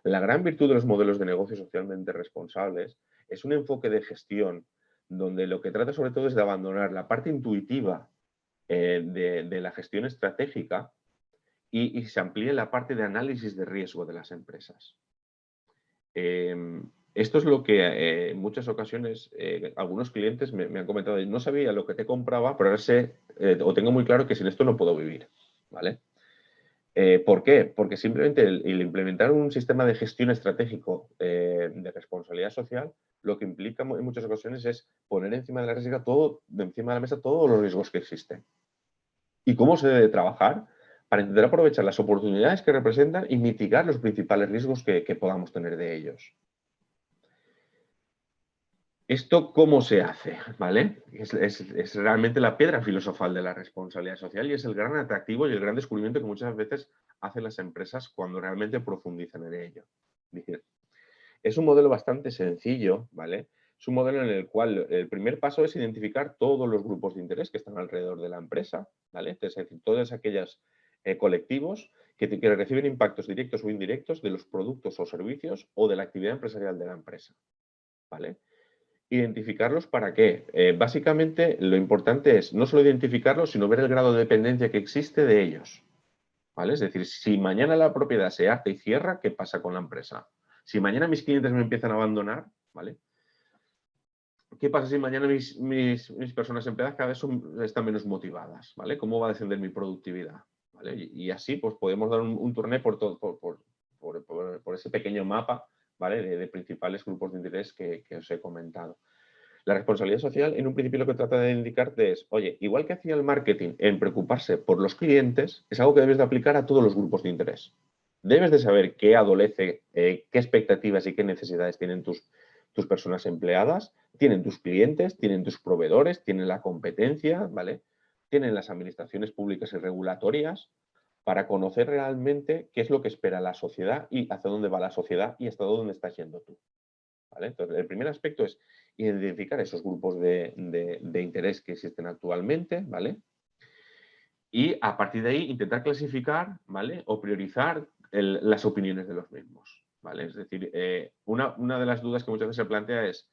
B: La gran virtud de los modelos de negocio socialmente responsables es un enfoque de gestión donde lo que trata sobre todo es de abandonar la parte intuitiva de la gestión estratégica y se amplíe la parte de análisis de riesgo de las empresas. Esto es lo que en muchas ocasiones algunos clientes me han comentado, no sabía lo que te compraba, pero ahora sé o tengo muy claro que sin esto no puedo vivir, ¿vale? ¿Por qué? Porque simplemente el implementar un sistema de gestión estratégico de responsabilidad social lo que implica en muchas ocasiones es poner encima de la mesa todos los riesgos que existen. ¿Y cómo se debe trabajar? Para intentar aprovechar las oportunidades que representan y mitigar los principales riesgos que podamos tener de ellos. ¿Esto cómo se hace? ¿Vale? Es realmente la piedra filosofal de la responsabilidad social y es el gran atractivo y el gran descubrimiento que muchas veces hacen las empresas cuando realmente profundizan en ello. Es un modelo bastante sencillo, ¿vale? Es un modelo en el cual el primer paso es identificar todos los grupos de interés que están alrededor de la empresa, ¿vale? Es decir, todos aquellos colectivos que reciben impactos directos o indirectos de los productos o servicios o de la actividad empresarial de la empresa, ¿vale? ¿Identificarlos para qué? Básicamente lo importante es no solo identificarlos, sino ver el grado de dependencia que existe de ellos, ¿vale? Es decir, si mañana la propiedad se hace y cierra, ¿qué pasa con la empresa? Si mañana mis clientes me empiezan a abandonar, ¿vale? ¿Qué pasa si mañana mis personas empleadas cada vez están menos motivadas? ¿Vale? ¿Cómo va a descender mi productividad? ¿Vale? Y así pues podemos dar un turné por ese pequeño mapa, ¿vale? De principales grupos de interés que os he comentado. La responsabilidad social, en un principio lo que trata de indicarte es, oye, igual que hacía el marketing en preocuparse por los clientes, es algo que debes de aplicar a todos los grupos de interés. Debes de saber qué adolece, qué expectativas y qué necesidades tienen tus personas empleadas, tienen tus clientes, tienen tus proveedores, tienen la competencia, ¿vale? Tienen las administraciones públicas y regulatorias para conocer realmente qué es lo que espera la sociedad y hacia dónde va la sociedad y hasta dónde estás yendo tú. ¿Vale? Entonces, el primer aspecto es identificar esos grupos de interés que existen actualmente, ¿vale? Y a partir de ahí intentar clasificar, ¿vale? O priorizar las opiniones de los mismos, ¿vale? Es decir, una de las dudas que muchas veces se plantea es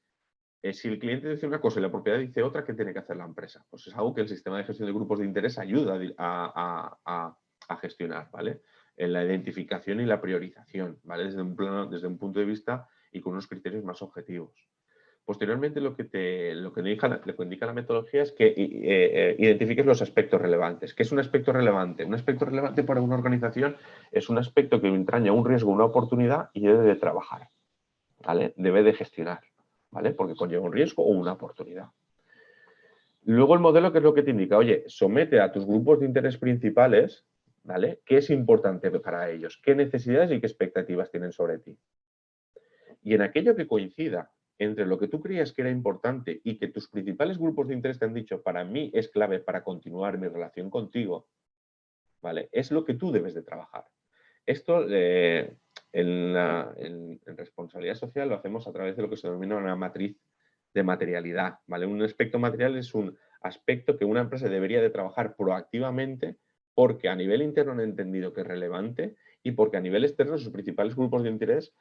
B: si el cliente dice una cosa y la propiedad dice otra, ¿qué tiene que hacer la empresa? Pues es algo que el sistema de gestión de grupos de interés ayuda a gestionar, ¿vale? En la identificación y la priorización, ¿vale? Desde un punto de vista y con unos criterios más objetivos. Posteriormente, lo que indica la metodología es que identifiques los aspectos relevantes. ¿Qué es un aspecto relevante? Un aspecto relevante para una organización es un aspecto que entraña un riesgo, una oportunidad y debe de trabajar, ¿vale? Debe de gestionar, ¿vale? Porque conlleva un riesgo o una oportunidad. Luego el modelo, ¿qué es lo que te indica? Oye, somete a tus grupos de interés principales, ¿vale? ¿Qué es importante para ellos? ¿Qué necesidades y qué expectativas tienen sobre ti? Y en aquello que coincida entre lo que tú creías que era importante y que tus principales grupos de interés te han dicho, para mí es clave para continuar mi relación contigo, ¿vale? Es lo que tú debes de trabajar. Esto en responsabilidad social lo hacemos a través de lo que se denomina una matriz de materialidad, ¿vale? Un aspecto material es un aspecto que una empresa debería de trabajar proactivamente porque a nivel interno han entendido que es relevante y porque a nivel externo sus principales grupos de interés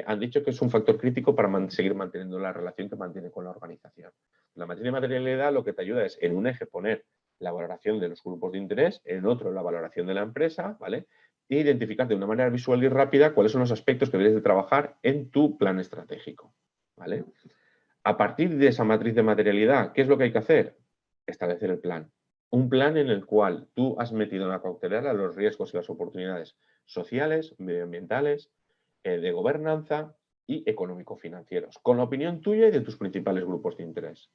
B: han dicho que es un factor crítico para seguir manteniendo la relación que mantiene con la organización. La matriz de materialidad lo que te ayuda es en un eje poner la valoración de los grupos de interés, en otro la valoración de la empresa, ¿vale? E identificar de una manera visual y rápida cuáles son los aspectos que debes de trabajar en tu plan estratégico, ¿vale? A partir de esa matriz de materialidad, ¿qué es lo que hay que hacer? Establecer el plan. Un plan en el cual tú has metido en la cautelar a los riesgos y las oportunidades sociales, medioambientales, de gobernanza y económico-financieros, con la opinión tuya y de tus principales grupos de interés.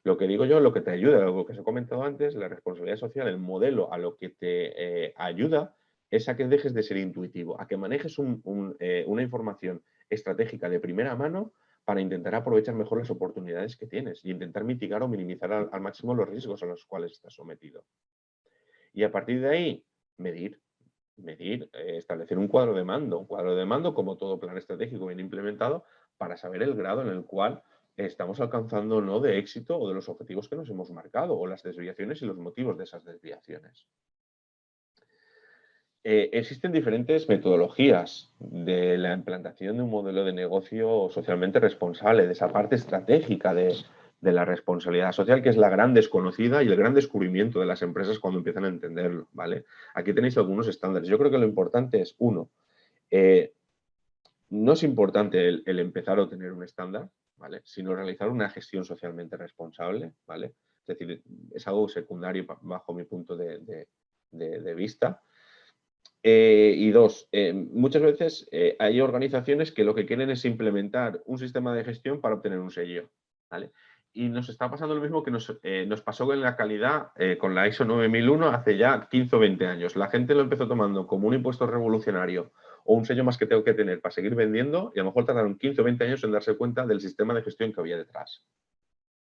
B: Lo que digo yo, lo que te ayuda, lo que os he comentado antes, la responsabilidad social, el modelo a lo que te ayuda es a que dejes de ser intuitivo, a que manejes una información estratégica de primera mano para intentar aprovechar mejor las oportunidades que tienes y intentar mitigar o minimizar al máximo los riesgos a los cuales estás sometido. Y a partir de ahí, medir, establecer un cuadro de mando como todo plan estratégico bien implementado para saber el grado en el cual estamos alcanzando o no de éxito o de los objetivos que nos hemos marcado o las desviaciones y los motivos de esas desviaciones. Existen diferentes metodologías de la implantación de un modelo de negocio socialmente responsable, de esa parte estratégica de la responsabilidad social, que es la gran desconocida y el gran descubrimiento de las empresas cuando empiezan a entenderlo, ¿vale? Aquí tenéis algunos estándares. Yo creo que lo importante es, uno, no es importante el empezar a tener un estándar, ¿vale? Sino realizar una gestión socialmente responsable, ¿vale? Es decir, es algo secundario bajo mi punto de vista. Y dos, muchas veces hay organizaciones que lo que quieren es implementar un sistema de gestión para obtener un sello, ¿vale? Y nos está pasando lo mismo que nos pasó con la calidad con la ISO 9001 hace ya 15 o 20 años. La gente lo empezó tomando como un impuesto revolucionario o un sello más que tengo que tener para seguir vendiendo y a lo mejor tardaron 15 o 20 años en darse cuenta del sistema de gestión que había detrás,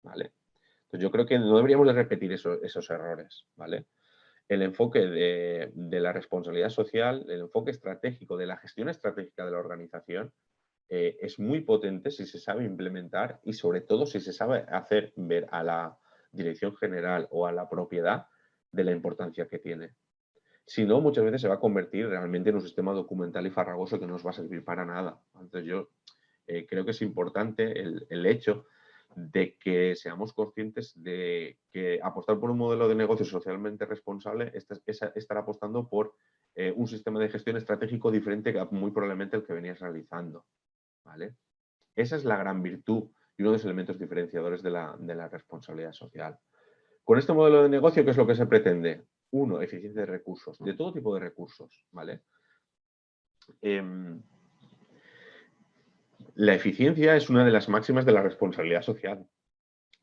B: ¿vale? Entonces yo creo que no deberíamos de repetir esos errores, ¿vale? El enfoque de la responsabilidad social, el enfoque estratégico, de la gestión estratégica de la organización, es muy potente si se sabe implementar y sobre todo si se sabe hacer ver a la dirección general o a la propiedad de la importancia que tiene. Si no, muchas veces se va a convertir realmente en un sistema documental y farragoso que no nos va a servir para nada. Entonces yo creo que es importante el hecho de que seamos conscientes de que apostar por un modelo de negocio socialmente responsable es estar apostando por un sistema de gestión estratégico diferente que muy probablemente el que venías realizando, ¿vale? Esa es la gran virtud y uno de los elementos diferenciadores de la responsabilidad social. Con este modelo de negocio, ¿qué es lo que se pretende? Uno, eficiencia de recursos, de todo tipo de recursos, ¿vale? La eficiencia es una de las máximas de la responsabilidad social.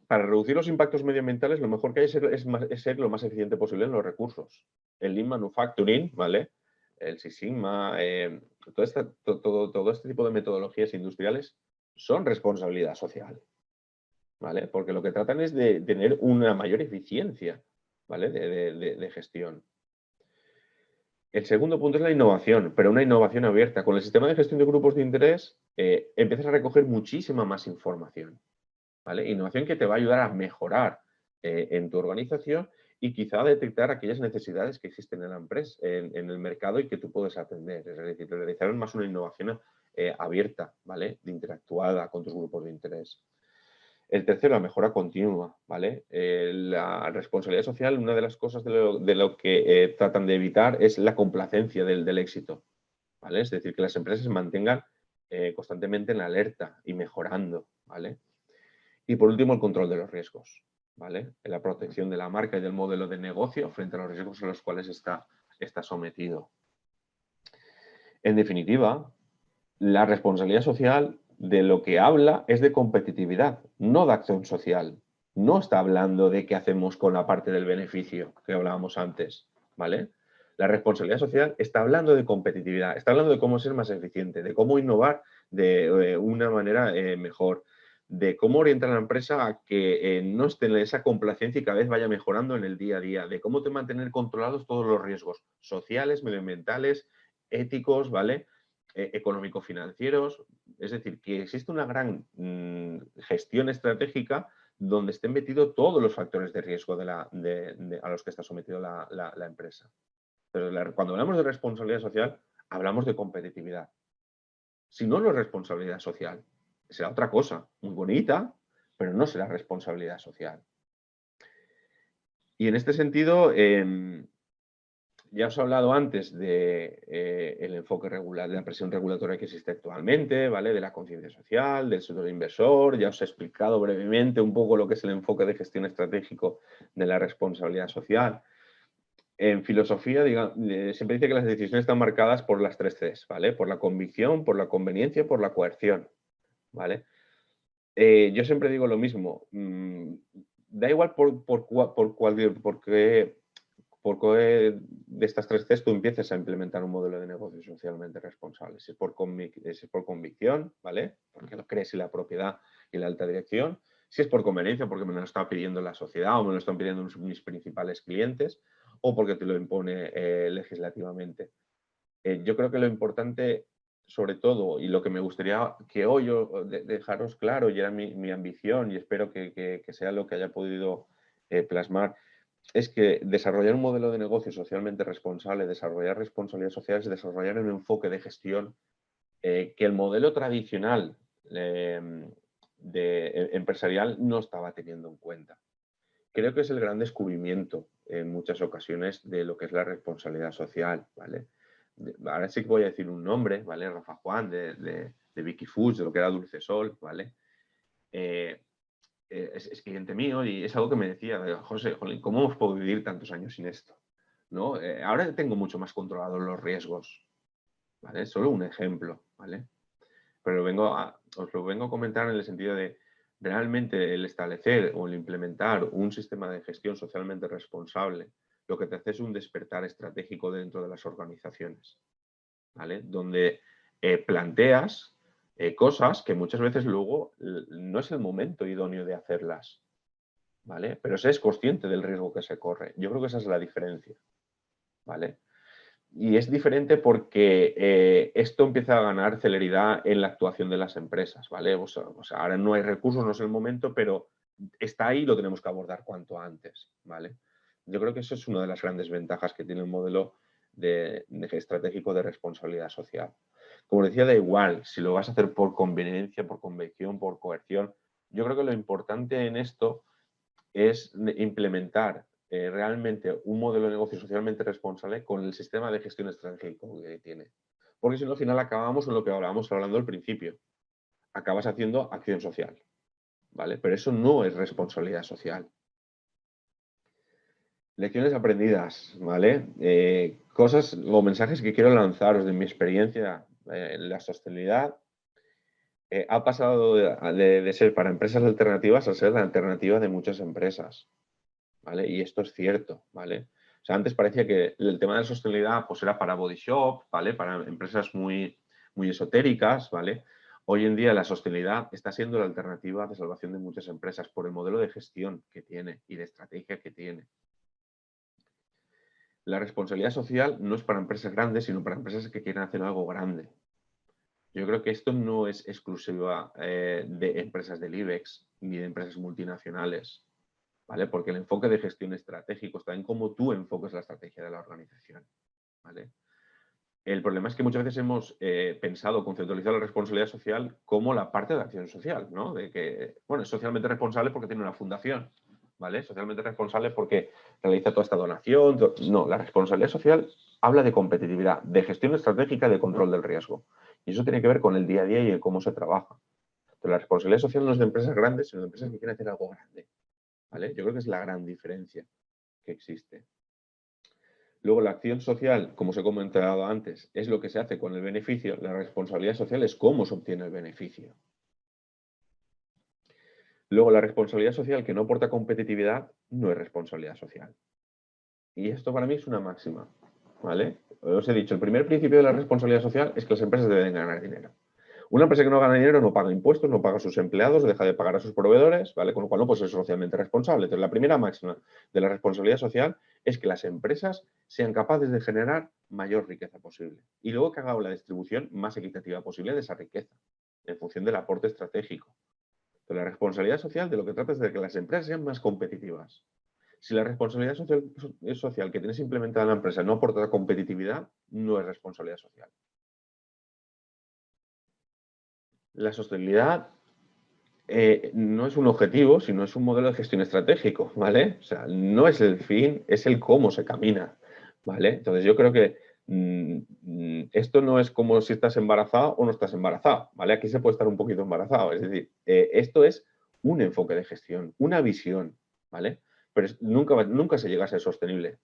B: Para reducir los impactos medioambientales, lo mejor que hay es ser lo más eficiente posible en los recursos. El Lean Manufacturing, ¿vale? El Six Sigma, todo este tipo de metodologías industriales son responsabilidad social, ¿vale? Porque lo que tratan es de tener una mayor eficiencia, ¿vale? De gestión. El segundo punto es la innovación, pero una innovación abierta. Con el sistema de gestión de grupos de interés empiezas a recoger muchísima más información, ¿vale? Innovación que te va a ayudar a mejorar en tu organización y quizá a detectar aquellas necesidades que existen en la empresa, en el mercado y que tú puedes atender. Es decir, realizar más una innovación abierta, ¿vale? De interactuada con tus grupos de interés. El tercero, la mejora continua, ¿vale? La responsabilidad social, una de las cosas de lo que tratan de evitar es la complacencia del éxito, ¿vale? Es decir, que las empresas se mantengan constantemente en alerta y mejorando, ¿vale? Y por último, el control de los riesgos, ¿vale? La protección de la marca y del modelo de negocio frente a los riesgos a los cuales está sometido. En definitiva, la responsabilidad social de lo que habla es de competitividad, no de acción social. No está hablando de qué hacemos con la parte del beneficio que hablábamos antes, ¿vale? La responsabilidad social está hablando de competitividad, está hablando de cómo ser más eficiente, de cómo innovar de una manera mejor, de cómo orientar a la empresa a que no esté en esa complacencia y cada vez vaya mejorando en el día a día, de cómo te mantener controlados todos los riesgos sociales, medioambientales, éticos, ¿vale? Económico-financieros, es decir, que existe una gran gestión estratégica donde estén metidos todos los factores de riesgo a los que está sometido la empresa. Pero cuando hablamos de responsabilidad social, hablamos de competitividad. Si no, no es responsabilidad social. Será otra cosa, muy bonita, pero no será responsabilidad social. Y en este sentido, ya os he hablado antes de el enfoque regular, de la presión regulatoria que existe actualmente, ¿vale? De la conciencia social, del sector inversor. Ya os he explicado brevemente un poco lo que es el enfoque de gestión estratégico de la responsabilidad social. En filosofía, siempre dice que las decisiones están marcadas por las 3 Cs, ¿vale? Por la convicción, por la conveniencia y por la coerción, ¿vale? Yo siempre digo lo mismo. Da igual por qué de estas 3 Cs tú empieces a implementar un modelo de negocio socialmente responsable. Si es por convicción, ¿vale? Porque lo crees en la propiedad y la alta dirección. Si es por conveniencia, porque me lo está pidiendo la sociedad o me lo están pidiendo mis principales clientes, o porque te lo impone legislativamente. Yo creo que lo importante, sobre todo, y lo que me gustaría que hoy dejaros claro, y era mi ambición, y espero que sea lo que haya podido plasmar, es que desarrollar un modelo de negocio socialmente responsable, desarrollar responsabilidad social, es desarrollar un enfoque de gestión que el modelo tradicional empresarial no estaba teniendo en cuenta. Creo que es el gran descubrimiento en muchas ocasiones de lo que es la responsabilidad social, ¿vale? Ahora sí que voy a decir un nombre, ¿vale? Rafa Juan, de Vicky Foods, de lo que era Dulce Sol, ¿vale? Es cliente mío y es algo que me decía, José, jolín, ¿cómo hemos podido vivir tantos años sin esto? ¿No? Ahora tengo mucho más controlados los riesgos, ¿vale? Solo un ejemplo, ¿vale? Pero os lo vengo a comentar en el sentido de realmente el establecer o el implementar un sistema de gestión socialmente responsable, lo que te hace es un despertar estratégico dentro de las organizaciones, ¿vale? Donde planteas cosas que muchas veces luego no es el momento idóneo de hacerlas, ¿vale? Pero se es consciente del riesgo que se corre. Yo creo que esa es la diferencia, ¿vale? Y es diferente porque esto empieza a ganar celeridad en la actuación de las empresas, ¿vale? O sea, ahora no hay recursos, no es el momento, pero está ahí y lo tenemos que abordar cuanto antes, ¿vale? Yo creo que eso es una de las grandes ventajas que tiene el modelo estratégico de responsabilidad social. Como decía, da igual si lo vas a hacer por conveniencia, por convicción, por coerción. Yo creo que lo importante en esto es implementar realmente un modelo de negocio socialmente responsable con el sistema de gestión estratégico que tiene. Porque si no, al final acabamos en lo que hablábamos hablando al principio. Acabas haciendo acción social, ¿vale? Pero eso no es responsabilidad social. Lecciones aprendidas, ¿vale? Cosas o mensajes que quiero lanzaros de mi experiencia en la sostenibilidad. Ha pasado de ser para empresas alternativas a ser la alternativa de muchas empresas, ¿vale? Y esto es cierto, ¿vale? O sea, antes parecía que el tema de la sostenibilidad pues era para body shop, ¿vale? Para empresas muy, muy esotéricas, ¿vale? Hoy en día la sostenibilidad está siendo la alternativa de salvación de muchas empresas por el modelo de gestión que tiene y de estrategia que tiene. La responsabilidad social no es para empresas grandes, sino para empresas que quieren hacer algo grande. Yo creo que esto no es exclusiva de empresas del IBEX ni de empresas multinacionales, ¿vale? Porque el enfoque de gestión estratégico está en cómo tú enfoques la estrategia de la organización, ¿vale? El problema es que muchas veces hemos pensado, conceptualizado la responsabilidad social como la parte de la acción social, ¿no? De que, bueno, es socialmente responsable porque tiene una fundación, ¿vale? Socialmente responsable porque realiza toda esta donación. No, la responsabilidad social habla de competitividad, de gestión estratégica y de control del riesgo. Y eso tiene que ver con el día a día y en cómo se trabaja. Pero la responsabilidad social no es de empresas grandes, sino de empresas que quieren hacer algo grande, ¿vale? Yo creo que es la gran diferencia que existe. Luego, la acción social, como os he comentado antes, es lo que se hace con el beneficio. La responsabilidad social es cómo se obtiene el beneficio. Luego, la responsabilidad social que no aporta competitividad no es responsabilidad social. Y esto para mí es una máxima, ¿vale? Os he dicho, el primer principio de la responsabilidad social es que las empresas deben ganar dinero. Una empresa que no gana dinero no paga impuestos, no paga a sus empleados, deja de pagar a sus proveedores, ¿vale? Con lo cual no puede ser socialmente responsable. Entonces, la primera máxima de la responsabilidad social es que las empresas sean capaces de generar mayor riqueza posible y luego que haga la distribución más equitativa posible de esa riqueza en función del aporte estratégico. Entonces, la responsabilidad social de lo que trata es de que las empresas sean más competitivas. Si la responsabilidad social que tienes implementada en la empresa no aporta competitividad, no es responsabilidad social. La sostenibilidad no es un objetivo, sino es un modelo de gestión estratégico, ¿vale? O sea, no es el fin, es el cómo se camina, ¿vale? Entonces yo creo que esto no es como si estás embarazado o no estás embarazado, ¿vale? Aquí se puede estar un poquito embarazado, es decir, esto es un enfoque de gestión, una visión, ¿vale? Pero nunca se llega a ser sostenible,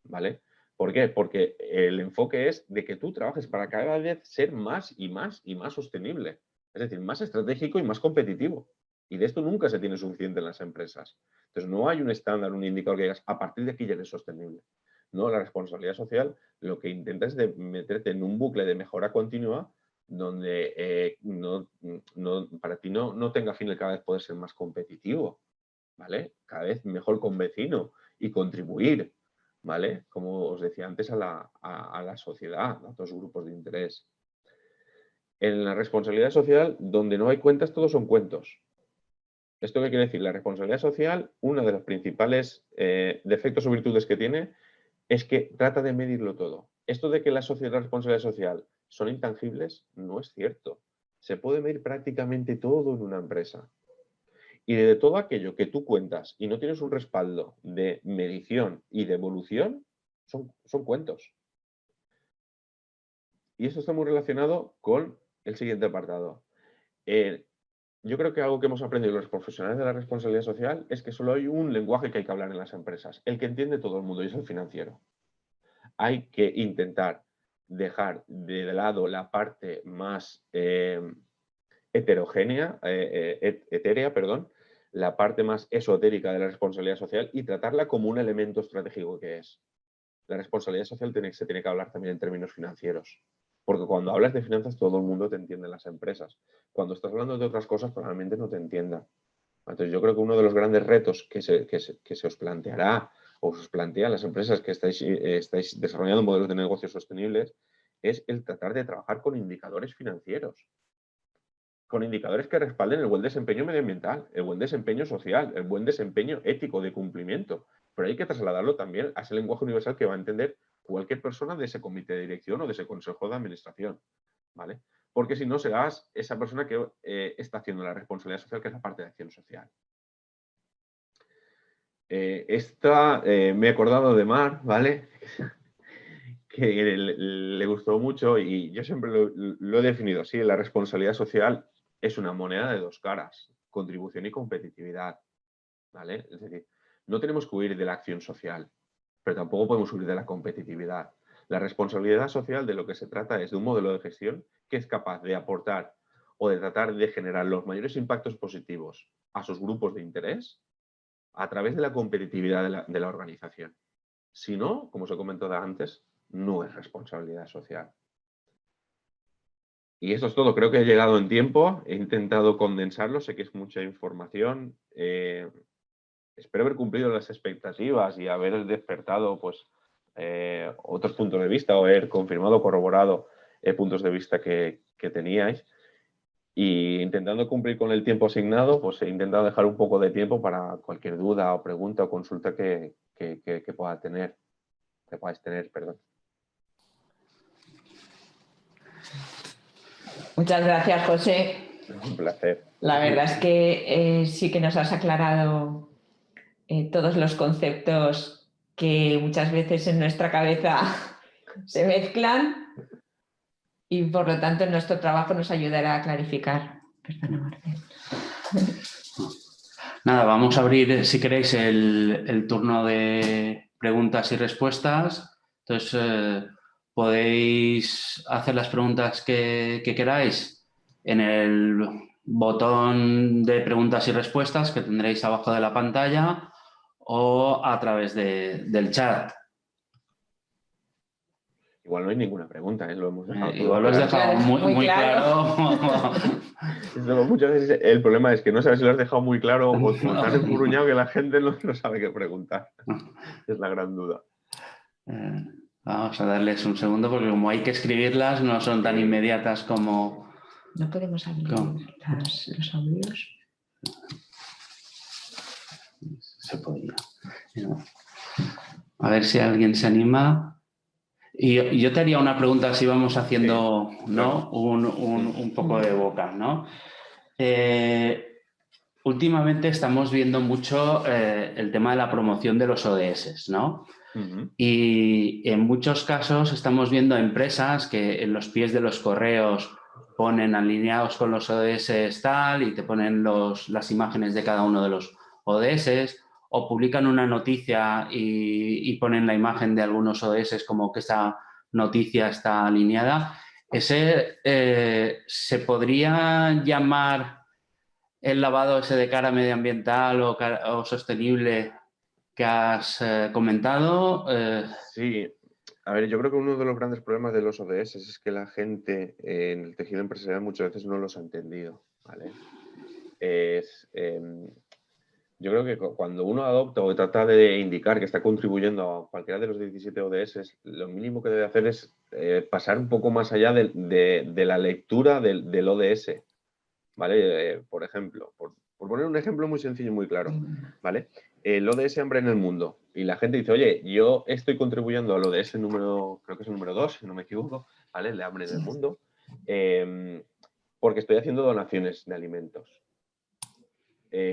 B: ¿vale? ¿Por qué? Porque el enfoque es de que tú trabajes para cada vez ser más y más y más sostenible. Es decir, más estratégico y más competitivo. Y de esto nunca se tiene suficiente en las empresas. Entonces, no hay un estándar, un indicador que digas, a partir de aquí ya eres sostenible. No, la responsabilidad social lo que intenta es de meterte en un bucle de mejora continua donde para ti no tenga fin el cada vez poder ser más competitivo, ¿vale? Cada vez mejor con vecino y contribuir, ¿vale? Como os decía antes, a la sociedad, a todos los grupos de interés. En la responsabilidad social, donde no hay cuentas, todos son cuentos. ¿Esto qué quiere decir? La responsabilidad social, uno de los principales defectos o virtudes que tiene es que trata de medirlo todo. Esto de que la responsabilidad social son intangibles no es cierto. Se puede medir prácticamente todo en una empresa. Y de todo aquello que tú cuentas y no tienes un respaldo de medición y de evolución, son cuentos. Y esto está muy relacionado con el siguiente apartado. Yo creo que algo que hemos aprendido los profesionales de la responsabilidad social es que solo hay un lenguaje que hay que hablar en las empresas, el que entiende todo el mundo, y es el financiero. Hay que intentar dejar de lado la parte más heterogénea, etérea, perdón, la parte más esotérica de la responsabilidad social y tratarla como un elemento estratégico que es. La responsabilidad social se tiene que hablar también en términos financieros. Porque cuando hablas de finanzas todo el mundo te entiende en las empresas. Cuando estás hablando de otras cosas probablemente no te entiendan. Entonces yo creo que uno de los grandes retos que se os planteará o os plantea a las empresas que estáis desarrollando modelos de negocios sostenibles es el tratar de trabajar con indicadores financieros. Con indicadores que respalden el buen desempeño medioambiental, el buen desempeño social, el buen desempeño ético de cumplimiento. Pero hay que trasladarlo también a ese lenguaje universal que va a entender cualquier persona de ese comité de dirección o de ese consejo de administración, ¿vale? Porque si no, serás esa persona que está haciendo la responsabilidad social, que es la parte de acción social. Me he acordado de Mar, ¿vale? Que le gustó mucho y yo siempre lo he definido así. La responsabilidad social es una moneda de dos caras, contribución y competitividad, ¿vale? Es decir, no tenemos que huir de la acción social, pero tampoco podemos huir de la competitividad. La responsabilidad social de lo que se trata es de un modelo de gestión que es capaz de aportar o de tratar de generar los mayores impactos positivos a sus grupos de interés a través de la competitividad de la organización. Si no, como os he comentado antes, no es responsabilidad social. Y eso es todo. Creo que he llegado en tiempo. He intentado condensarlo. Sé que es mucha información. Espero haber cumplido las expectativas y haber despertado pues, otros puntos de vista o haber confirmado, corroborado puntos de vista que teníais. Y intentando cumplir con el tiempo asignado, pues he intentado dejar un poco de tiempo para cualquier duda o pregunta o consulta que pueda tener, que podáis tener, perdón.
A: Muchas gracias, José.
B: Un placer.
A: La verdad es que sí que nos has aclarado todos los conceptos que muchas veces en nuestra cabeza se mezclan y por lo tanto nuestro trabajo nos ayudará a clarificar. Perdona, Marcel.
C: Nada, vamos a abrir, si queréis, el turno de preguntas y respuestas. Entonces, podéis hacer las preguntas que queráis en el botón de preguntas y respuestas que tendréis abajo de la pantalla o a través del chat.
B: Igual no hay ninguna pregunta, ¿eh? Lo hemos dejado todo
C: Igual lo has dejado muy claro.
B: Muchas veces el problema es que no sabes si lo has dejado muy claro o tan enfurruñado que la gente no sabe qué preguntar. Es la gran duda.
C: Vamos a darles un segundo porque como hay que escribirlas no son tan inmediatas como...
A: No podemos abrir los audios.
C: Se podría. A ver si alguien se anima. Y yo te haría una pregunta si vamos haciendo, sí, ¿no? Un poco de boca, ¿no? Últimamente estamos viendo mucho el tema de la promoción de los ODS, ¿no? Y en muchos casos estamos viendo empresas que en los pies de los correos ponen alineados con los ODS tal y te ponen las imágenes de cada uno de los ODS o publican una noticia y ponen la imagen de algunos ODS como que esa noticia está alineada. ¿Se podría llamar el lavado ese de cara medioambiental o sostenible que has comentado?
B: Sí, a ver, yo creo que uno de los grandes problemas de los ODS es que la gente en el tejido empresarial muchas veces no los ha entendido, ¿vale? Yo creo que cuando uno adopta o trata de indicar que está contribuyendo a cualquiera de los 17 ODS, lo mínimo que debe hacer es pasar un poco más allá de la lectura del ODS, ¿vale? Por ejemplo, Por poner un ejemplo muy sencillo y muy claro, ¿vale? El ODS hambre en el mundo. Y la gente dice, oye, yo estoy contribuyendo al ODS número, creo que es el número 2, si no me equivoco, ¿vale? El de hambre en el mundo, porque estoy haciendo donaciones de alimentos.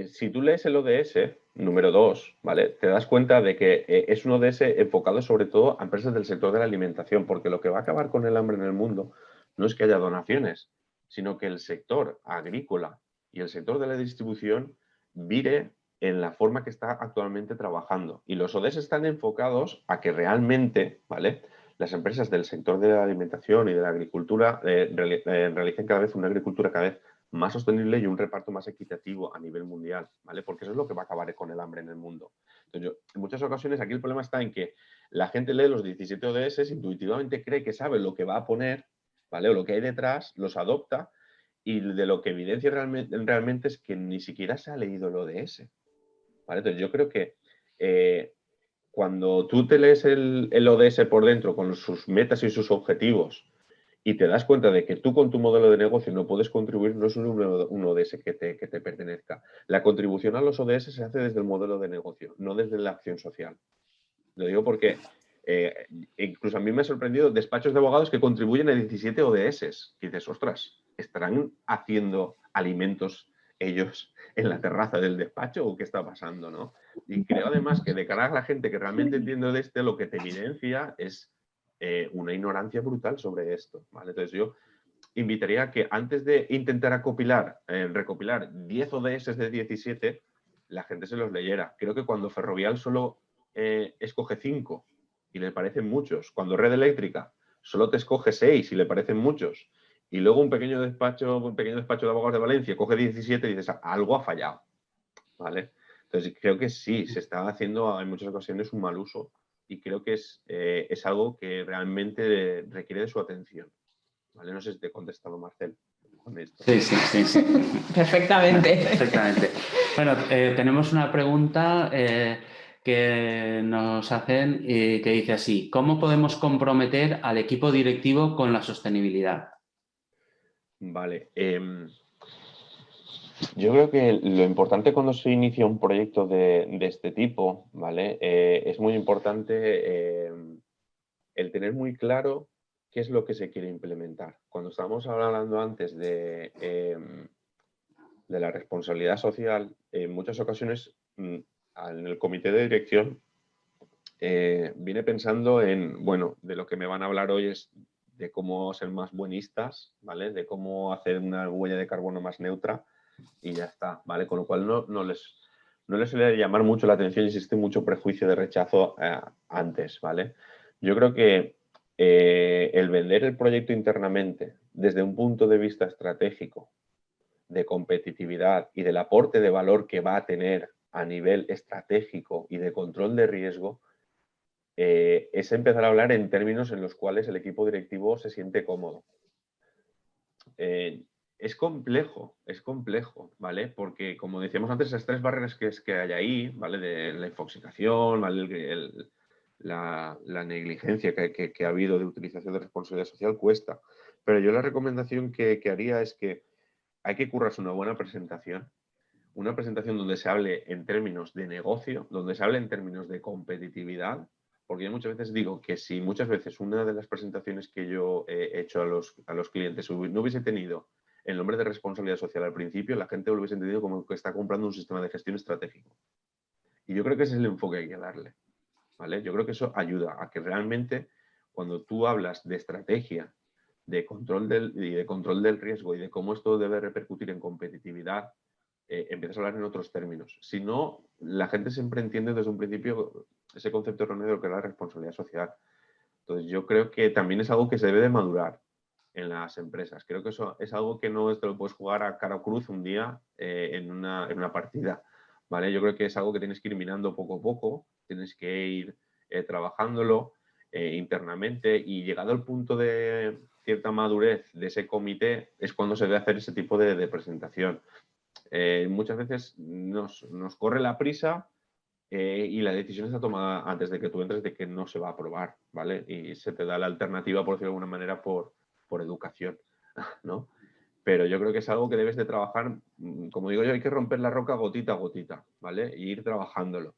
B: Si tú lees el ODS número 2, ¿vale? Te das cuenta de que es un ODS enfocado sobre todo a empresas del sector de la alimentación, porque lo que va a acabar con el hambre en el mundo no es que haya donaciones, sino que el sector agrícola y el sector de la distribución vire en la forma que está actualmente trabajando. Y los ODS están enfocados a que realmente, ¿vale?, las empresas del sector de la alimentación y de la agricultura realicen cada vez una agricultura cada vez más sostenible y un reparto más equitativo a nivel mundial, ¿vale? Porque eso es lo que va a acabar con el hambre en el mundo. Entonces, en muchas ocasiones aquí el problema está en que la gente lee los 17 ODS, intuitivamente cree que sabe lo que va a poner, ¿vale? O lo que hay detrás, los adopta, y de lo que evidencia realmente es que ni siquiera se ha leído el ODS, ¿vale? Entonces, yo creo que cuando tú te lees el ODS por dentro con sus metas y sus objetivos, y te das cuenta de que tú con tu modelo de negocio no puedes contribuir, no es un ODS que te pertenezca. La contribución a los ODS se hace desde el modelo de negocio, no desde la acción social. Lo digo porque incluso a mí me ha sorprendido despachos de abogados que contribuyen a 17 ODS. Y dices, ostras, ¿estarán haciendo alimentos ellos en la terraza del despacho o qué está pasando, ¿no? Y creo además que de cara a la gente que realmente entiende de lo que te evidencia es una ignorancia brutal sobre esto, ¿vale? Entonces yo invitaría a que antes de intentar recopilar 10 ODS de 17, la gente se los leyera. Creo que cuando Ferrovial solo escoge 5 y le parecen muchos, cuando Red Eléctrica solo te escoge 6 y le parecen muchos, y luego un pequeño despacho de abogados de Valencia coge 17 y dices, algo ha fallado, ¿vale? Entonces creo que sí, se está haciendo en muchas ocasiones un mal uso y creo que es algo que realmente requiere de su atención. ¿Vale? No sé si te he contestado, Marcel, con esto.
C: Sí.
A: Perfectamente.
C: Perfectamente. Bueno, tenemos una pregunta que nos hacen y que dice así: ¿cómo podemos comprometer al equipo directivo con la sostenibilidad?
B: Vale. Yo creo que lo importante cuando se inicia un proyecto de este tipo, ¿vale? Es muy importante el tener muy claro qué es lo que se quiere implementar. Cuando estábamos hablando antes de la responsabilidad social, en muchas ocasiones en el comité de dirección vine pensando en, bueno, de lo que me van a hablar hoy es de cómo ser más buenistas, ¿vale? De cómo hacer una huella de carbono más neutra y ya está, ¿vale? Con lo cual no les suele llamar mucho la atención y existe mucho prejuicio de rechazo antes, ¿vale? Yo creo que el vender el proyecto internamente desde un punto de vista estratégico, de competitividad y del aporte de valor que va a tener a nivel estratégico y de control de riesgo, es empezar a hablar en términos en los cuales el equipo directivo se siente cómodo. Es complejo, ¿vale? Porque, como decíamos antes, esas 3 barreras que hay ahí, ¿vale? De la infoxicación, ¿vale? La negligencia que ha habido de utilización de responsabilidad social cuesta. Pero yo la recomendación que haría es que hay que currarse una buena presentación. Una presentación donde se hable en términos de negocio, donde se hable en términos de competitividad, porque yo muchas veces digo que si muchas veces una de las presentaciones que yo he hecho a los clientes no hubiese tenido el nombre de responsabilidad social al principio, la gente lo hubiese entendido como que está comprando un sistema de gestión estratégico. Y yo creo que ese es el enfoque que hay que darle, ¿vale? Yo creo que eso ayuda a que realmente cuando tú hablas de estrategia, de control del riesgo y de cómo esto debe repercutir en competitividad, empiezas a hablar en otros términos. Si no, la gente siempre entiende desde un principio ese concepto erróneo de lo que es la responsabilidad social. Entonces, yo creo que también es algo que se debe de madurar en las empresas. Creo que eso es algo que no te lo puedes jugar a cara o cruz un día en una partida, ¿vale? Yo creo que es algo que tienes que ir minando poco a poco, tienes que ir trabajándolo internamente y llegado al punto de cierta madurez de ese comité es cuando se debe hacer ese tipo de presentación. Muchas veces nos corre la prisa y la decisión está tomada antes de que tú entres de que no se va a aprobar, ¿vale? Y se te da la alternativa, por decirlo de alguna manera, por educación, ¿no? pero yo creo que es algo que debes de trabajar, como digo yo, hay que romper la roca gotita a gotita, ¿vale? Y ir trabajándolo.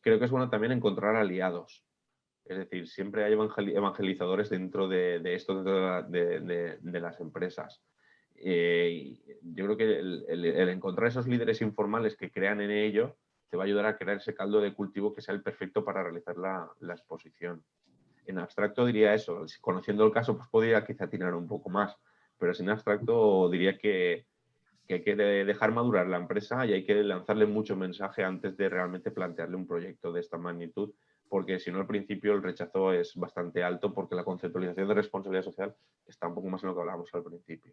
B: Creo que es bueno también encontrar aliados. Es decir, siempre hay evangelizadores dentro de esto, dentro de las empresas. Yo creo que el encontrar esos líderes informales que crean en ello te va a ayudar a crear ese caldo de cultivo que sea el perfecto para realizar la exposición. En abstracto diría eso, conociendo el caso pues podría quizá tirar un poco más, pero sin abstracto diría que hay que dejar madurar la empresa y hay que lanzarle mucho mensaje antes de realmente plantearle un proyecto de esta magnitud, porque si no al principio el rechazo es bastante alto porque la conceptualización de responsabilidad social está un poco más en lo que hablábamos al principio.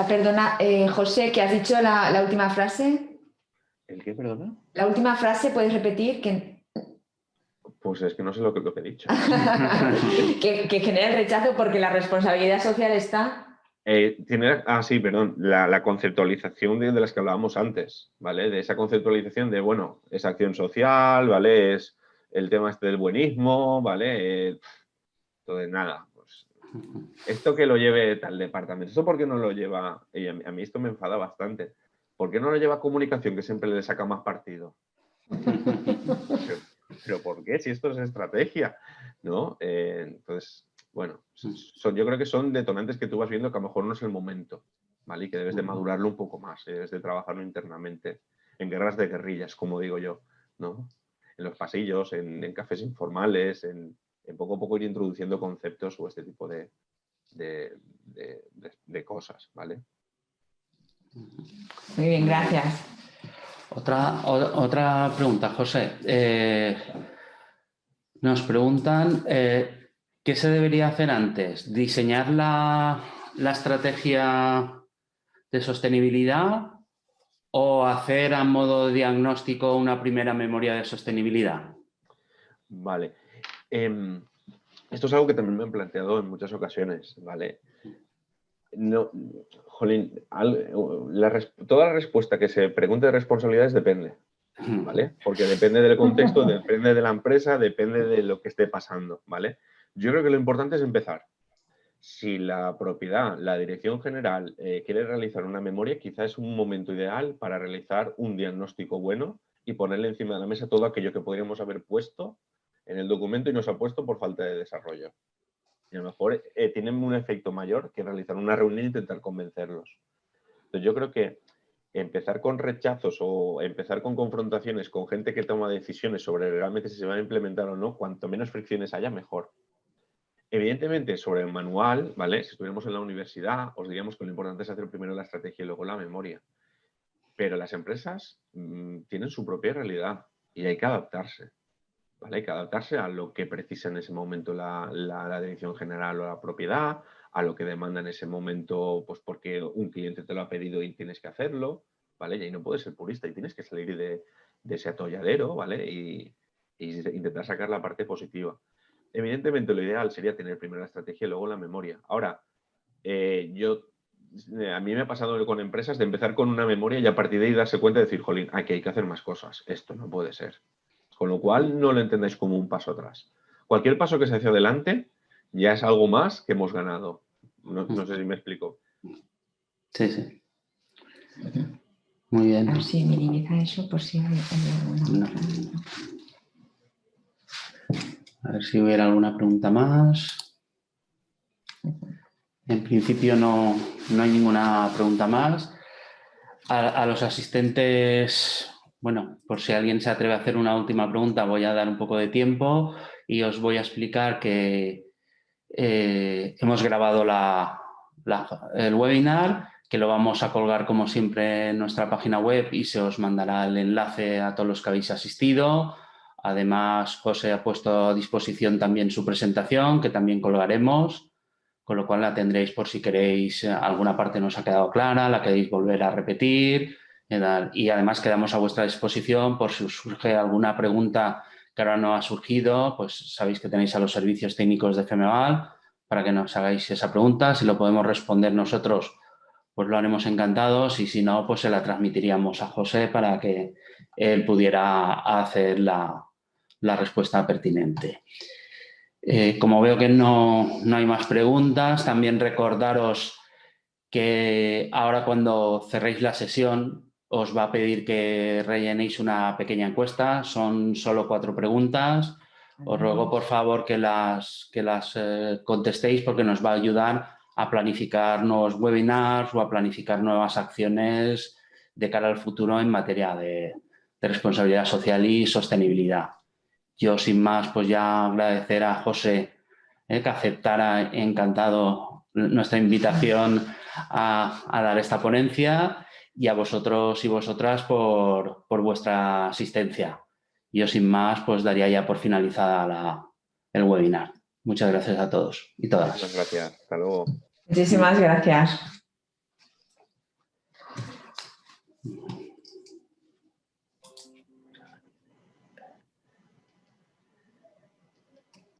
A: Perdona, José, que has dicho la última frase.
B: ¿El qué, perdona?
A: La última frase, ¿puedes repetir?
B: Pues es que no sé lo que he dicho.
A: que genera el rechazo porque la responsabilidad social está...
B: Sí, perdón, la conceptualización de las que hablábamos antes, ¿vale? De esa conceptualización de, bueno, es acción social, ¿vale? Es el tema este del buenismo, ¿vale? Entonces, nada, pues esto que lo lleve tal departamento, ¿esto por qué no lo lleva? Y a mí esto me enfada bastante. ¿Por qué no lo lleva comunicación, que siempre le saca más partido? ¿Pero por qué? Si esto es estrategia, ¿no? Entonces, bueno, yo creo que son detonantes que tú vas viendo que a lo mejor no es el momento, ¿vale? Y que debes de madurarlo un poco más, debes de trabajarlo internamente, en guerras de guerrillas, como digo yo, ¿no? En los pasillos, en cafés informales, en poco a poco ir introduciendo conceptos o este tipo de cosas, ¿vale?
A: Muy bien, gracias.
C: Otra pregunta, José. Nos preguntan ¿qué se debería hacer antes? ¿Diseñar la estrategia de sostenibilidad o hacer a modo de diagnóstico una primera memoria de sostenibilidad?
B: Vale. Esto es algo que también me han planteado en muchas ocasiones, ¿vale? No, jolín, toda la respuesta que se pregunte de responsabilidades depende, ¿vale? Porque depende del contexto, depende de la empresa, depende de lo que esté pasando, ¿vale? Yo creo que lo importante es empezar. Si la propiedad, la dirección general quiere realizar una memoria, quizás es un momento ideal para realizar un diagnóstico bueno y ponerle encima de la mesa todo aquello que podríamos haber puesto en el documento y no se ha puesto por falta de desarrollo. Y a lo mejor tienen un efecto mayor que realizar una reunión e intentar convencerlos. Entonces yo creo que empezar con rechazos o empezar con confrontaciones con gente que toma decisiones sobre realmente si se van a implementar o no, cuanto menos fricciones haya, mejor. Evidentemente, sobre el manual, ¿vale? Si estuviéramos en la universidad, os diríamos que lo importante es hacer primero la estrategia y luego la memoria. Pero las empresas tienen su propia realidad y hay que adaptarse. ¿Vale? Hay que adaptarse a lo que precisa en ese momento la dirección general o la propiedad, a lo que demanda en ese momento, pues porque un cliente te lo ha pedido y tienes que hacerlo, ¿vale? Y ahí no puedes ser purista y tienes que salir de ese atolladero, ¿vale? Y intentar sacar la parte positiva. Evidentemente, lo ideal sería tener primero la estrategia y luego la memoria. Ahora, a mí me ha pasado con empresas de empezar con una memoria y a partir de ahí darse cuenta de decir, jolín, aquí hay que hacer más cosas. Esto no puede ser. Con lo cual, no lo entendáis como un paso atrás. Cualquier paso que se hace adelante ya es algo más que hemos ganado. No sé si me explico.
C: Sí, sí. Muy bien.
A: A ver si minimiza eso por si hay alguna.
C: A ver si hubiera alguna pregunta más. En principio no hay ninguna pregunta más. A los asistentes, bueno, por si alguien se atreve a hacer una última pregunta, voy a dar un poco de tiempo y os voy a explicar que hemos grabado el webinar, que lo vamos a colgar como siempre en nuestra página web y se os mandará el enlace a todos los que habéis asistido. Además, José ha puesto a disposición también su presentación, que también colgaremos, con lo cual la tendréis por si queréis, alguna parte no os ha quedado clara, la queréis volver a repetir. Y además quedamos a vuestra disposición por si os surge alguna pregunta que ahora no ha surgido, pues sabéis que tenéis a los servicios técnicos de Femeval para que nos hagáis esa pregunta. Si lo podemos responder nosotros, pues lo haremos encantados y si no, pues se la transmitiríamos a José para que él pudiera hacer la respuesta pertinente. Como veo que no hay más preguntas, también recordaros que ahora cuando cerréis la sesión os va a pedir que rellenéis una pequeña encuesta. Son solo 4 preguntas. Os ruego, por favor, que las contestéis porque nos va a ayudar a planificar nuevos webinars o a planificar nuevas acciones de cara al futuro en materia de responsabilidad social y sostenibilidad. Yo, sin más, pues ya agradecer a José que aceptara encantado nuestra invitación a dar esta ponencia, y a vosotros y vosotras por vuestra asistencia. Yo, sin más, pues daría ya por finalizada el webinar. Muchas gracias a todos y todas.
B: Muchas gracias. Hasta luego.
A: Muchísimas gracias.